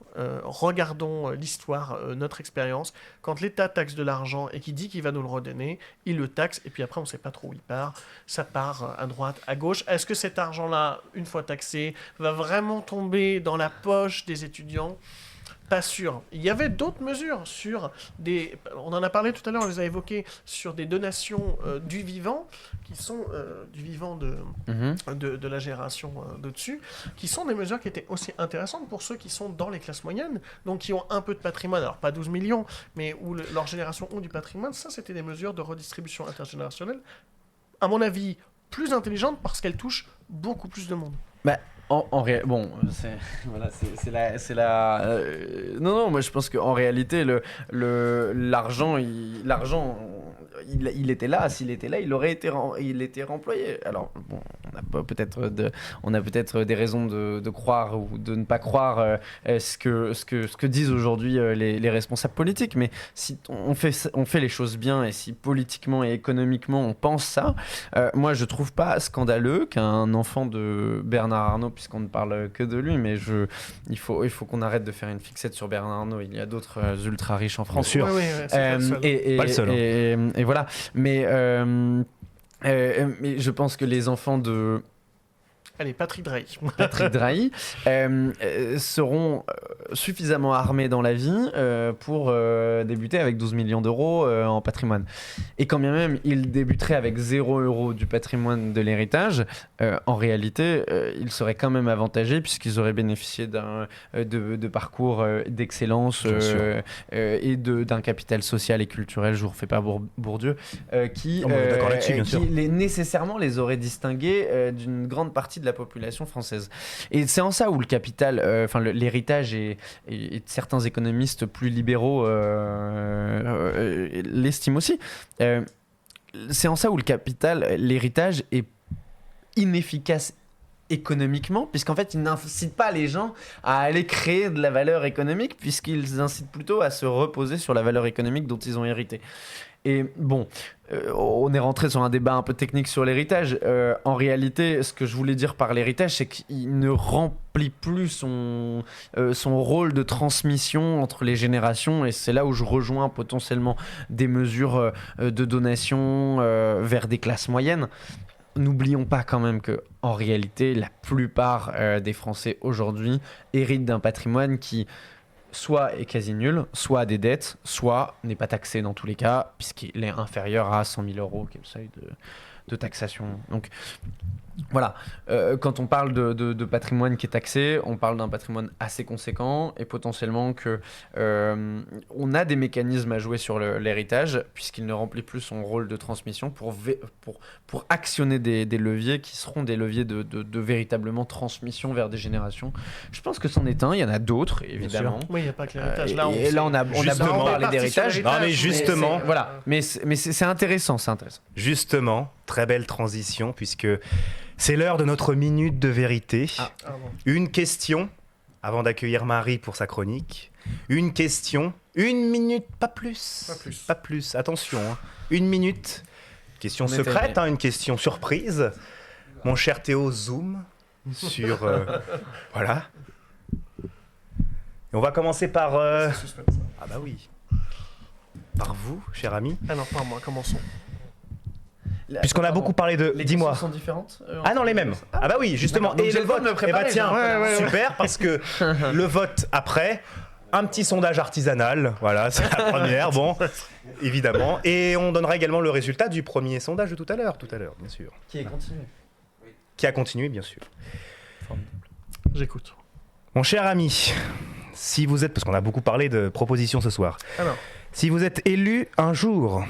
regardons l'histoire, notre expérience. Quand l'État taxe de l'argent et qu'il dit qu'il va nous le redonner, il le taxe et puis après on ne sait pas trop où il part. Ça part à droite, à gauche. Est-ce que cet argent-là, une fois taxé, va vraiment tomber dans la poche des étudiants ? Pas sûr. Il y avait d'autres mesures on en a parlé tout à l'heure, on les a évoquées, sur des donations du vivant, qui sont du vivant de la génération de dessus, qui sont des mesures qui étaient aussi intéressantes pour ceux qui sont dans les classes moyennes, donc qui ont un peu de patrimoine, alors pas 12 millions, mais où leur génération ont du patrimoine. Ça, c'était des mesures de redistribution intergénérationnelle, à mon avis, plus intelligentes parce qu'elles touchent beaucoup plus de monde. Bon, non, moi je pense qu'en réalité, l'argent, il était là. S'il était là, il était remployé. Alors, bon, on a peut-être des raisons de croire ou de ne pas croire ce que disent aujourd'hui les responsables politiques. Mais si on fait les choses bien et si politiquement et économiquement on pense ça, moi je trouve pas scandaleux qu'un enfant de Bernard Arnault, puisqu'on ne parle que de lui, mais il faut qu'on arrête de faire une fixette sur Bernard Arnault. Il y a d'autres ultra riches en France. Bien sûr. Oui, c'est pas le seul. Et voilà. Mais je pense que les enfants de Allez, Patrick Drahi seront suffisamment armés dans la vie pour débuter avec 12 millions d'euros en patrimoine. Et quand bien même ils débuteraient avec 0 € du patrimoine de l'héritage, en réalité, ils seraient quand même avantagés puisqu'ils auraient bénéficié de parcours d'excellence et d'un capital social et culturel, je vous refais pas Bourdieu, qui nécessairement les aurait distingués d'une grande partie de la population française. Et c'est en ça où le capital, l'héritage et certains économistes plus libéraux l'estiment aussi. C'est en ça où l'héritage est inefficace économiquement, puisqu'en fait, il n'incite pas les gens à aller créer de la valeur économique, puisqu'ils incitent plutôt à se reposer sur la valeur économique dont ils ont hérité. Et bon, on est rentré sur un débat un peu technique sur l'héritage. En réalité, ce que je voulais dire par l'héritage, c'est qu'il ne remplit plus son rôle de transmission entre les générations. Et c'est là où je rejoins potentiellement des mesures de donation vers des classes moyennes. N'oublions pas quand même que, en réalité, la plupart des Français aujourd'hui héritent d'un patrimoine qui soit est quasi nul, soit a des dettes, soit n'est pas taxé dans tous les cas, puisqu'il est inférieur à 100 000 euros, qui est le seuil de taxation. Donc voilà, quand on parle de patrimoine qui est taxé, on parle d'un patrimoine assez conséquent et potentiellement que on a des mécanismes à jouer sur l'héritage, puisqu'il ne remplit plus son rôle de transmission pour actionner des leviers qui seront des leviers de véritablement transmission vers des générations. Je pense que c'en est un, il y en a d'autres évidemment. Oui, il n'y a pas que l'héritage. Là, on a justement parlé d'héritage. Non mais justement, Mais c'est intéressant, c'est intéressant. Justement, très belle transition puisque c'est l'heure de notre minute de vérité. Une question, avant d'accueillir Marie pour sa chronique. Une question, 1 minute, pas plus. Pas plus, attention. 1 minute. Question secrète, une question surprise. Mon cher Théo, zoom sur... voilà. Et on va commencer par... Ah bah oui. Par vous, cher ami. Alors, par moi, commençons. Puisqu'on a beaucoup parlé de... Les Dis-moi. questions sont différentes Ah non, les mêmes. Ah bah oui, justement. Donc Et j'ai le le temps vote, de me préparer, tiens, ouais. super, parce que le vote après, un petit sondage artisanal, voilà, c'est la première, bon, évidemment. Et on donnera également le résultat du premier sondage de tout à l'heure, bien sûr. Qui est continué. Qui a continué, bien sûr. J'écoute. Mon cher ami, si vous êtes, parce qu'on a beaucoup parlé de propositions ce soir, Alors. Si vous êtes élu un jour,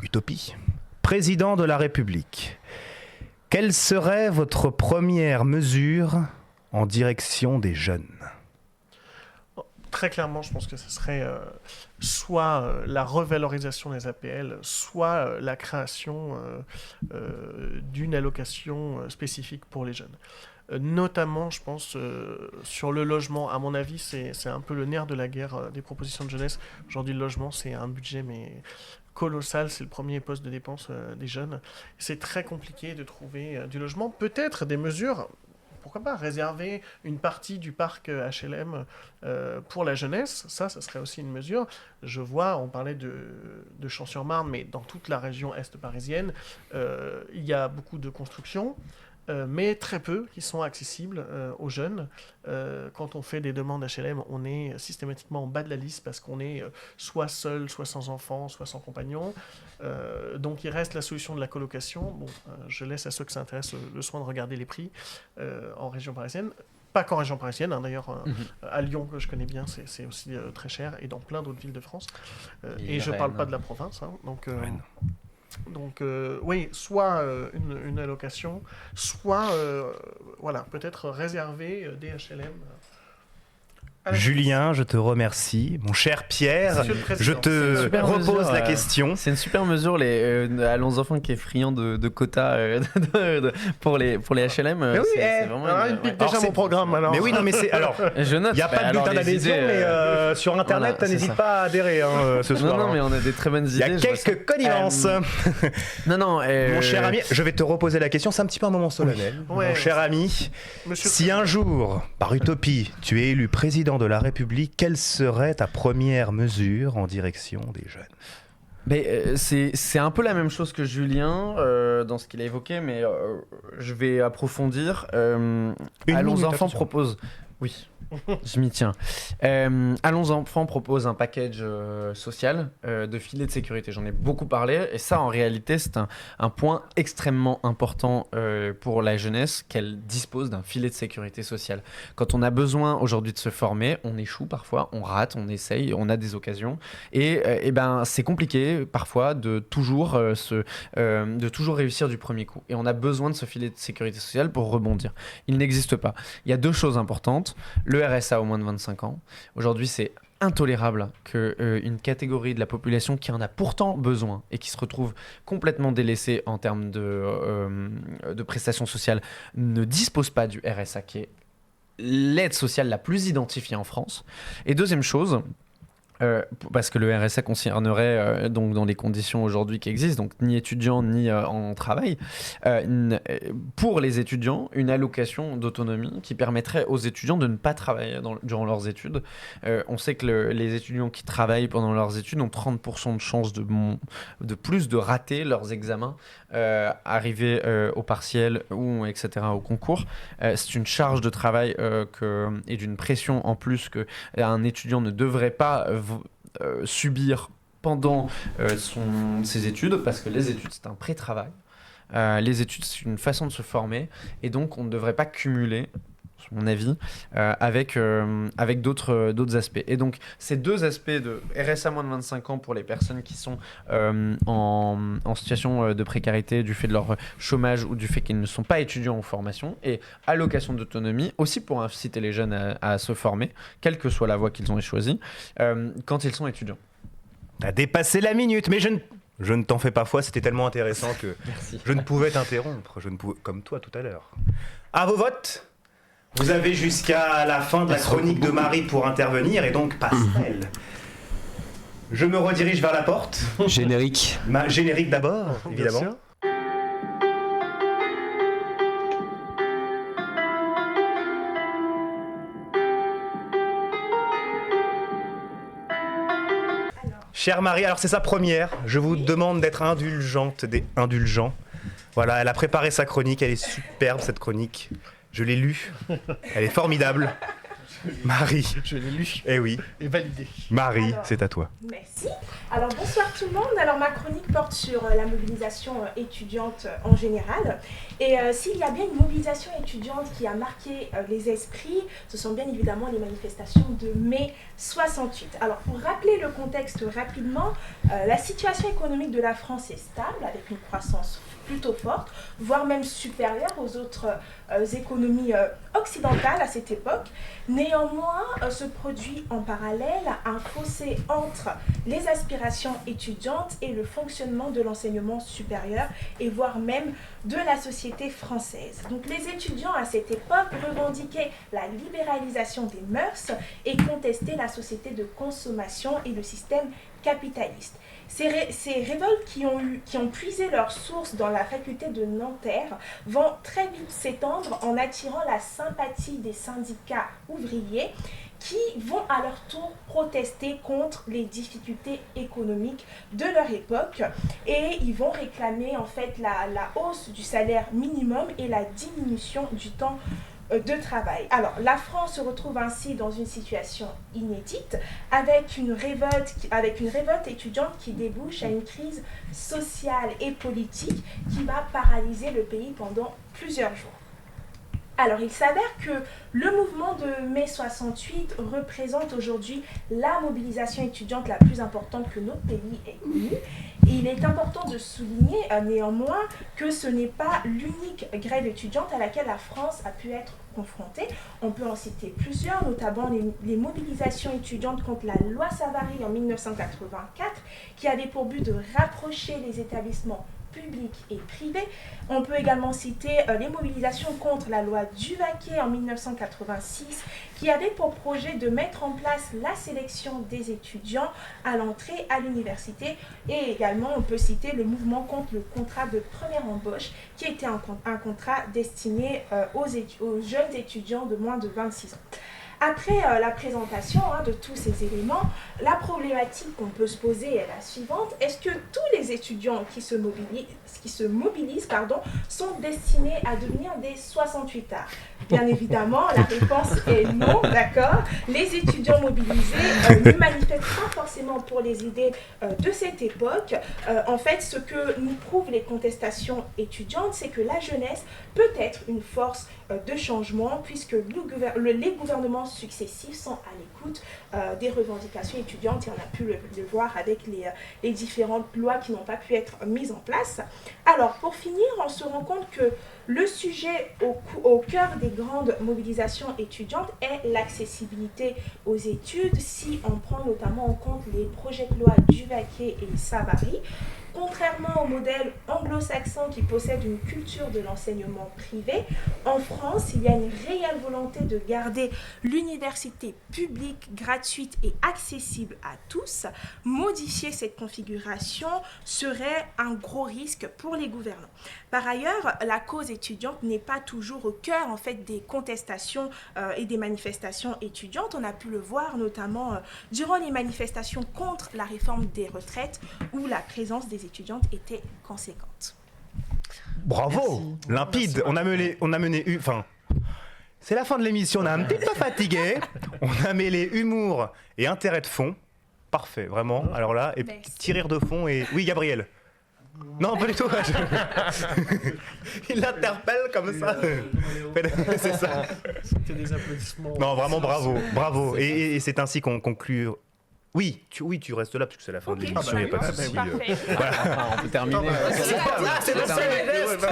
utopie, président de la République, quelle serait votre première mesure en direction des jeunes ? Très clairement, je pense que ce serait soit la revalorisation des APL, soit la création d'une allocation spécifique pour les jeunes. Notamment, je pense, sur le logement. À mon avis, c'est un peu le nerf de la guerre des propositions de jeunesse. Aujourd'hui, le logement, c'est un budget mais colossal. C'est le premier poste de dépense des jeunes. C'est très compliqué de trouver du logement. Peut-être des mesures... Pourquoi pas réserver une partie du parc HLM pour la jeunesse, ça serait aussi une mesure. Je vois, on parlait de Champs-sur-Marne, mais dans toute la région est parisienne, il y a beaucoup de constructions, mais très peu qui sont accessibles aux jeunes. Quand on fait des demandes HLM, on est systématiquement en bas de la liste parce qu'on est soit seul, soit sans enfant, soit sans compagnon. Donc il reste la solution de la colocation. Bon, je laisse à ceux que ça intéresse le soin de regarder les prix en région parisienne. Pas qu'en région parisienne, d'ailleurs, à Lyon, que je connais bien, c'est aussi très cher, et dans plein d'autres villes de France. Et je ne parle pas de la province. Donc, oui, soit une allocation, soit, voilà, peut-être réserver des HLM. Julien, je te remercie. Mon cher Pierre, je te repose la question. C'est une super mesure, Allons Enfants qui est friand de quotas pour les HLM. Mais oui, c'est vraiment il pique déjà mon programme. Alors. Mais oui, non, mais c'est... Alors, je note. Il n'y a pas de bulletin d'adhésion, mais sur Internet, voilà, n'hésite pas à adhérer ce soir. Non, mais on a des très bonnes idées. Il y a quelques connivences. Mon cher ami, je vais te reposer la question. C'est un petit peu un moment solennel. Mon cher ami, si un jour, par utopie, tu es élu président de la République, quelle serait ta première mesure en direction des jeunes ? C'est un peu la même chose que Julien dans ce qu'il a évoqué, mais je vais approfondir. Allons Enfants propose... Oui, je m'y tiens. Allons Enfants propose un package social de filet de sécurité. J'en ai beaucoup parlé et ça, en réalité, c'est un point extrêmement important pour la jeunesse qu'elle dispose d'un filet de sécurité sociale. Quand on a besoin aujourd'hui de se former, on échoue parfois, on rate, on essaye, on a des occasions et c'est compliqué parfois de toujours réussir du premier coup. Et on a besoin de ce filet de sécurité sociale pour rebondir. Il n'existe pas. Il y a deux choses importantes. Le RSA au moins de 25 ans. Aujourd'hui, c'est intolérable qu'une catégorie de la population qui en a pourtant besoin et qui se retrouve complètement délaissée en termes de prestations sociales ne dispose pas du RSA, qui est l'aide sociale la plus identifiée en France. Et deuxième chose, parce que le RSA concernerait, donc dans les conditions aujourd'hui qui existent, donc ni étudiants ni en travail, pour les étudiants, une allocation d'autonomie qui permettrait aux étudiants de ne pas travailler durant leurs études. On sait que les étudiants qui travaillent pendant leurs études ont 30% de chances de plus de rater leurs examens, arriver au partiel ou etc. au concours. C'est une charge de travail et d'une pression en plus qu'un étudiant ne devrait pas subir pendant ses études, parce que les études c'est un pré-travail. Les études c'est une façon de se former, et donc on ne devrait pas cumuler, à mon avis, avec d'autres aspects. Et donc, ces deux aspects de RSA moins de 25 ans pour les personnes qui sont en situation de précarité du fait de leur chômage ou du fait qu'ils ne sont pas étudiants en formation, et allocation d'autonomie, aussi pour inciter les jeunes à se former, quelle que soit la voie qu'ils ont choisie, quand ils sont étudiants. T'as dépassé la minute, mais je ne t'en fais pas foi, c'était tellement intéressant que je ne pouvais t'interrompre, comme toi tout à l'heure. À vos votes. Vous avez jusqu'à la fin de la chronique de Marie pour intervenir, et donc Pastel. Je me redirige vers la porte. Générique. Générique d'abord, évidemment. Bien sûr. Chère Marie, alors c'est sa première. Je vous demande d'être indulgents. Voilà, elle a préparé sa chronique, elle est superbe cette chronique. Je l'ai lue, elle est formidable. Marie. Je l'ai lu Eh oui. et validé. Marie, Alors, c'est à toi. Merci. Alors bonsoir tout le monde. Alors ma chronique porte sur la mobilisation étudiante en général. Et s'il y a bien une mobilisation étudiante qui a marqué les esprits, ce sont bien évidemment les manifestations de mai 68. Alors pour rappeler le contexte rapidement, la situation économique de la France est stable avec une croissance plutôt forte, voire même supérieure aux autres économies occidentales à cette époque. Néanmoins, se produit en parallèle un fossé entre les aspirations étudiantes et le fonctionnement de l'enseignement supérieur, et voire même de la société française. Donc les étudiants à cette époque revendiquaient la libéralisation des mœurs et contestaient la société de consommation et le système capitaliste. Ces révoltes qui ont puisé leurs sources dans la faculté de Nanterre vont très vite s'étendre en attirant la sympathie des syndicats ouvriers qui vont à leur tour protester contre les difficultés économiques de leur époque, et ils vont réclamer en fait la hausse du salaire minimum et la diminution du temps de travail. Alors, la France se retrouve ainsi dans une situation inédite avec une révolte étudiante qui débouche à une crise sociale et politique qui va paralyser le pays pendant plusieurs jours. Alors, il s'avère que le mouvement de mai 68 représente aujourd'hui la mobilisation étudiante la plus importante que notre pays ait connue. Et il est important de souligner néanmoins que ce n'est pas l'unique grève étudiante à laquelle la France a pu être confrontée. On peut en citer plusieurs, notamment les mobilisations étudiantes contre la loi Savary en 1984, qui avait pour but de rapprocher les établissements publics et privés. On peut également citer les mobilisations contre la loi Duvaquet en 1986, qui avait pour projet de mettre en place la sélection des étudiants à l'entrée à l'université. Et également, on peut citer le mouvement contre le contrat de première embauche, qui était un contrat destiné aux jeunes étudiants de moins de 26 ans. Après la présentation de tous ces éléments, la problématique qu'on peut se poser est la suivante. Est-ce que tous les étudiants qui se mobilisent sont destinés à devenir des 68ards ? Bien évidemment, la réponse est non, d'accord ? Les étudiants mobilisés ne manifestent pas forcément pour les idées de cette époque. En fait, ce que nous prouvent les contestations étudiantes, c'est que la jeunesse peut être une force de changement, puisque les gouvernements successifs sont à l'écoute des revendications étudiantes, et on a pu le voir avec les différentes lois qui n'ont pas pu être mises en place. Alors, pour finir, on se rend compte que le sujet au cœur des grandes mobilisations étudiantes est l'accessibilité aux études, si on prend notamment en compte les projets de loi Duvaquet et Savary. contrairement au modèle anglo-saxon qui possède une culture de l'enseignement privé, en France, il y a une réelle volonté de garder l'université publique, gratuite et accessible à tous. Modifier cette configuration serait un gros risque pour les gouvernants. Par ailleurs, la cause étudiante n'est pas toujours au cœur en fait, des contestations et des manifestations étudiantes. On a pu le voir notamment durant les manifestations contre la réforme des retraites où la présence des étudiantes était conséquente. Bravo, limpide. On a mené enfin, c'est la fin de l'émission, on a un petit peu fatigué. On a mêlé humour et intérêt de fond. Parfait, vraiment. Alors là, et petit rire de fond et... Oui, Gabriel. Non, pas du tout. Il l'interpelle comme ça. C'est ça. C'était des applaudissements. Non, vraiment bravo. Et c'est ainsi qu'on conclut. Oui, tu restes là parce que c'est la fin de l'émission, il n'y a pas de souci. Voilà. On peut terminer.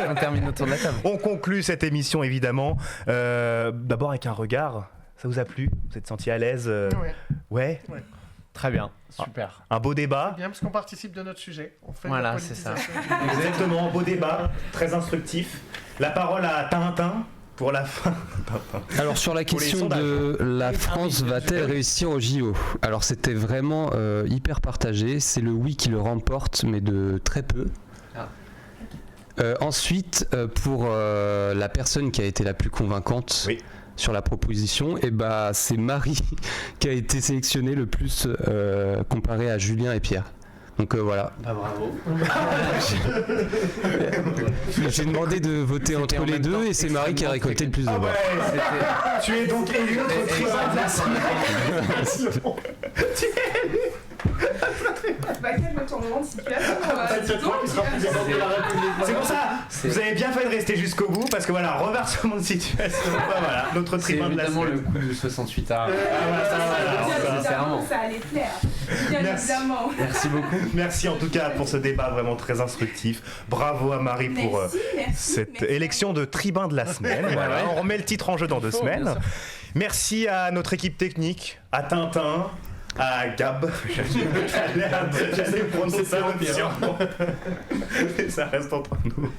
On termine autour de la table. On conclut cette émission évidemment. D'abord avec un regard. Ça vous a plu? Vous êtes senti à l'aise? Ouais. Très bien, super. Un beau débat. C'est bien parce qu'on participe de notre sujet. On fait voilà, la c'est ça. Exactement, un beau débat, très instructif. La parole à Tintin pour la fin. Alors sur la question de la France va-t-elle réussir au JO? Alors c'était vraiment hyper partagé. C'est le oui qui le remporte, mais de très peu. Ensuite, pour la personne qui a été la plus convaincante. Oui. Sur la proposition, et c'est Marie qui a été sélectionnée le plus comparé à Julien et Pierre. Donc voilà. Bravo. J'ai demandé de voter entre les deux et c'est Marie qui a récolté le plus de voix. Tu es donc élu notre tribun de la semaine. Tu es élu. Quel retournement de situation. C'est pour ça, vous avez bien fait de rester jusqu'au bout parce que voilà, reversement de situation. Voilà, notre tribun de la semaine. C'est évidemment le coup de 68 A. Ça allait plaire. Bien évidemment. Merci beaucoup. Merci en tout cas pour ce débat vraiment très instructif. Bravo à Marie pour cette élection de tribun de la semaine. Voilà, on remet le titre en jeu dans 2 semaines. Merci à notre équipe technique, à Tintin, à Gab. J'allais prononcer ça entièrement. Ça reste entre nous.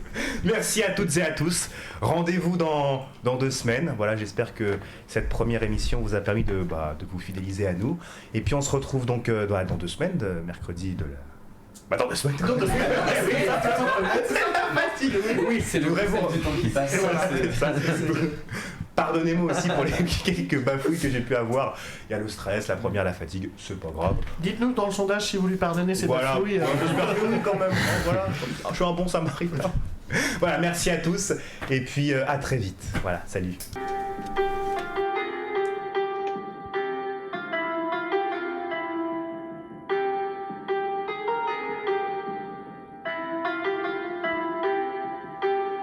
Merci à toutes et à tous. Rendez-vous dans 2 semaines. Voilà, j'espère que cette première émission vous a permis de vous fidéliser à nous. Et puis on se retrouve donc dans 2 semaines, mercredi de la... dans 2 semaines. Oui, c'est le vrai du temps qui passe. Pardonnez-moi aussi pour les quelques bafouilles que j'ai pu avoir. Il y a le stress, la première, la fatigue, c'est pas grave. Dites-nous dans le sondage si vous lui pardonnez ces bafouilles. J'espère que oui quand même. Voilà. Je suis un bon samaritain. Voilà, merci à tous et puis à très vite. Voilà, salut.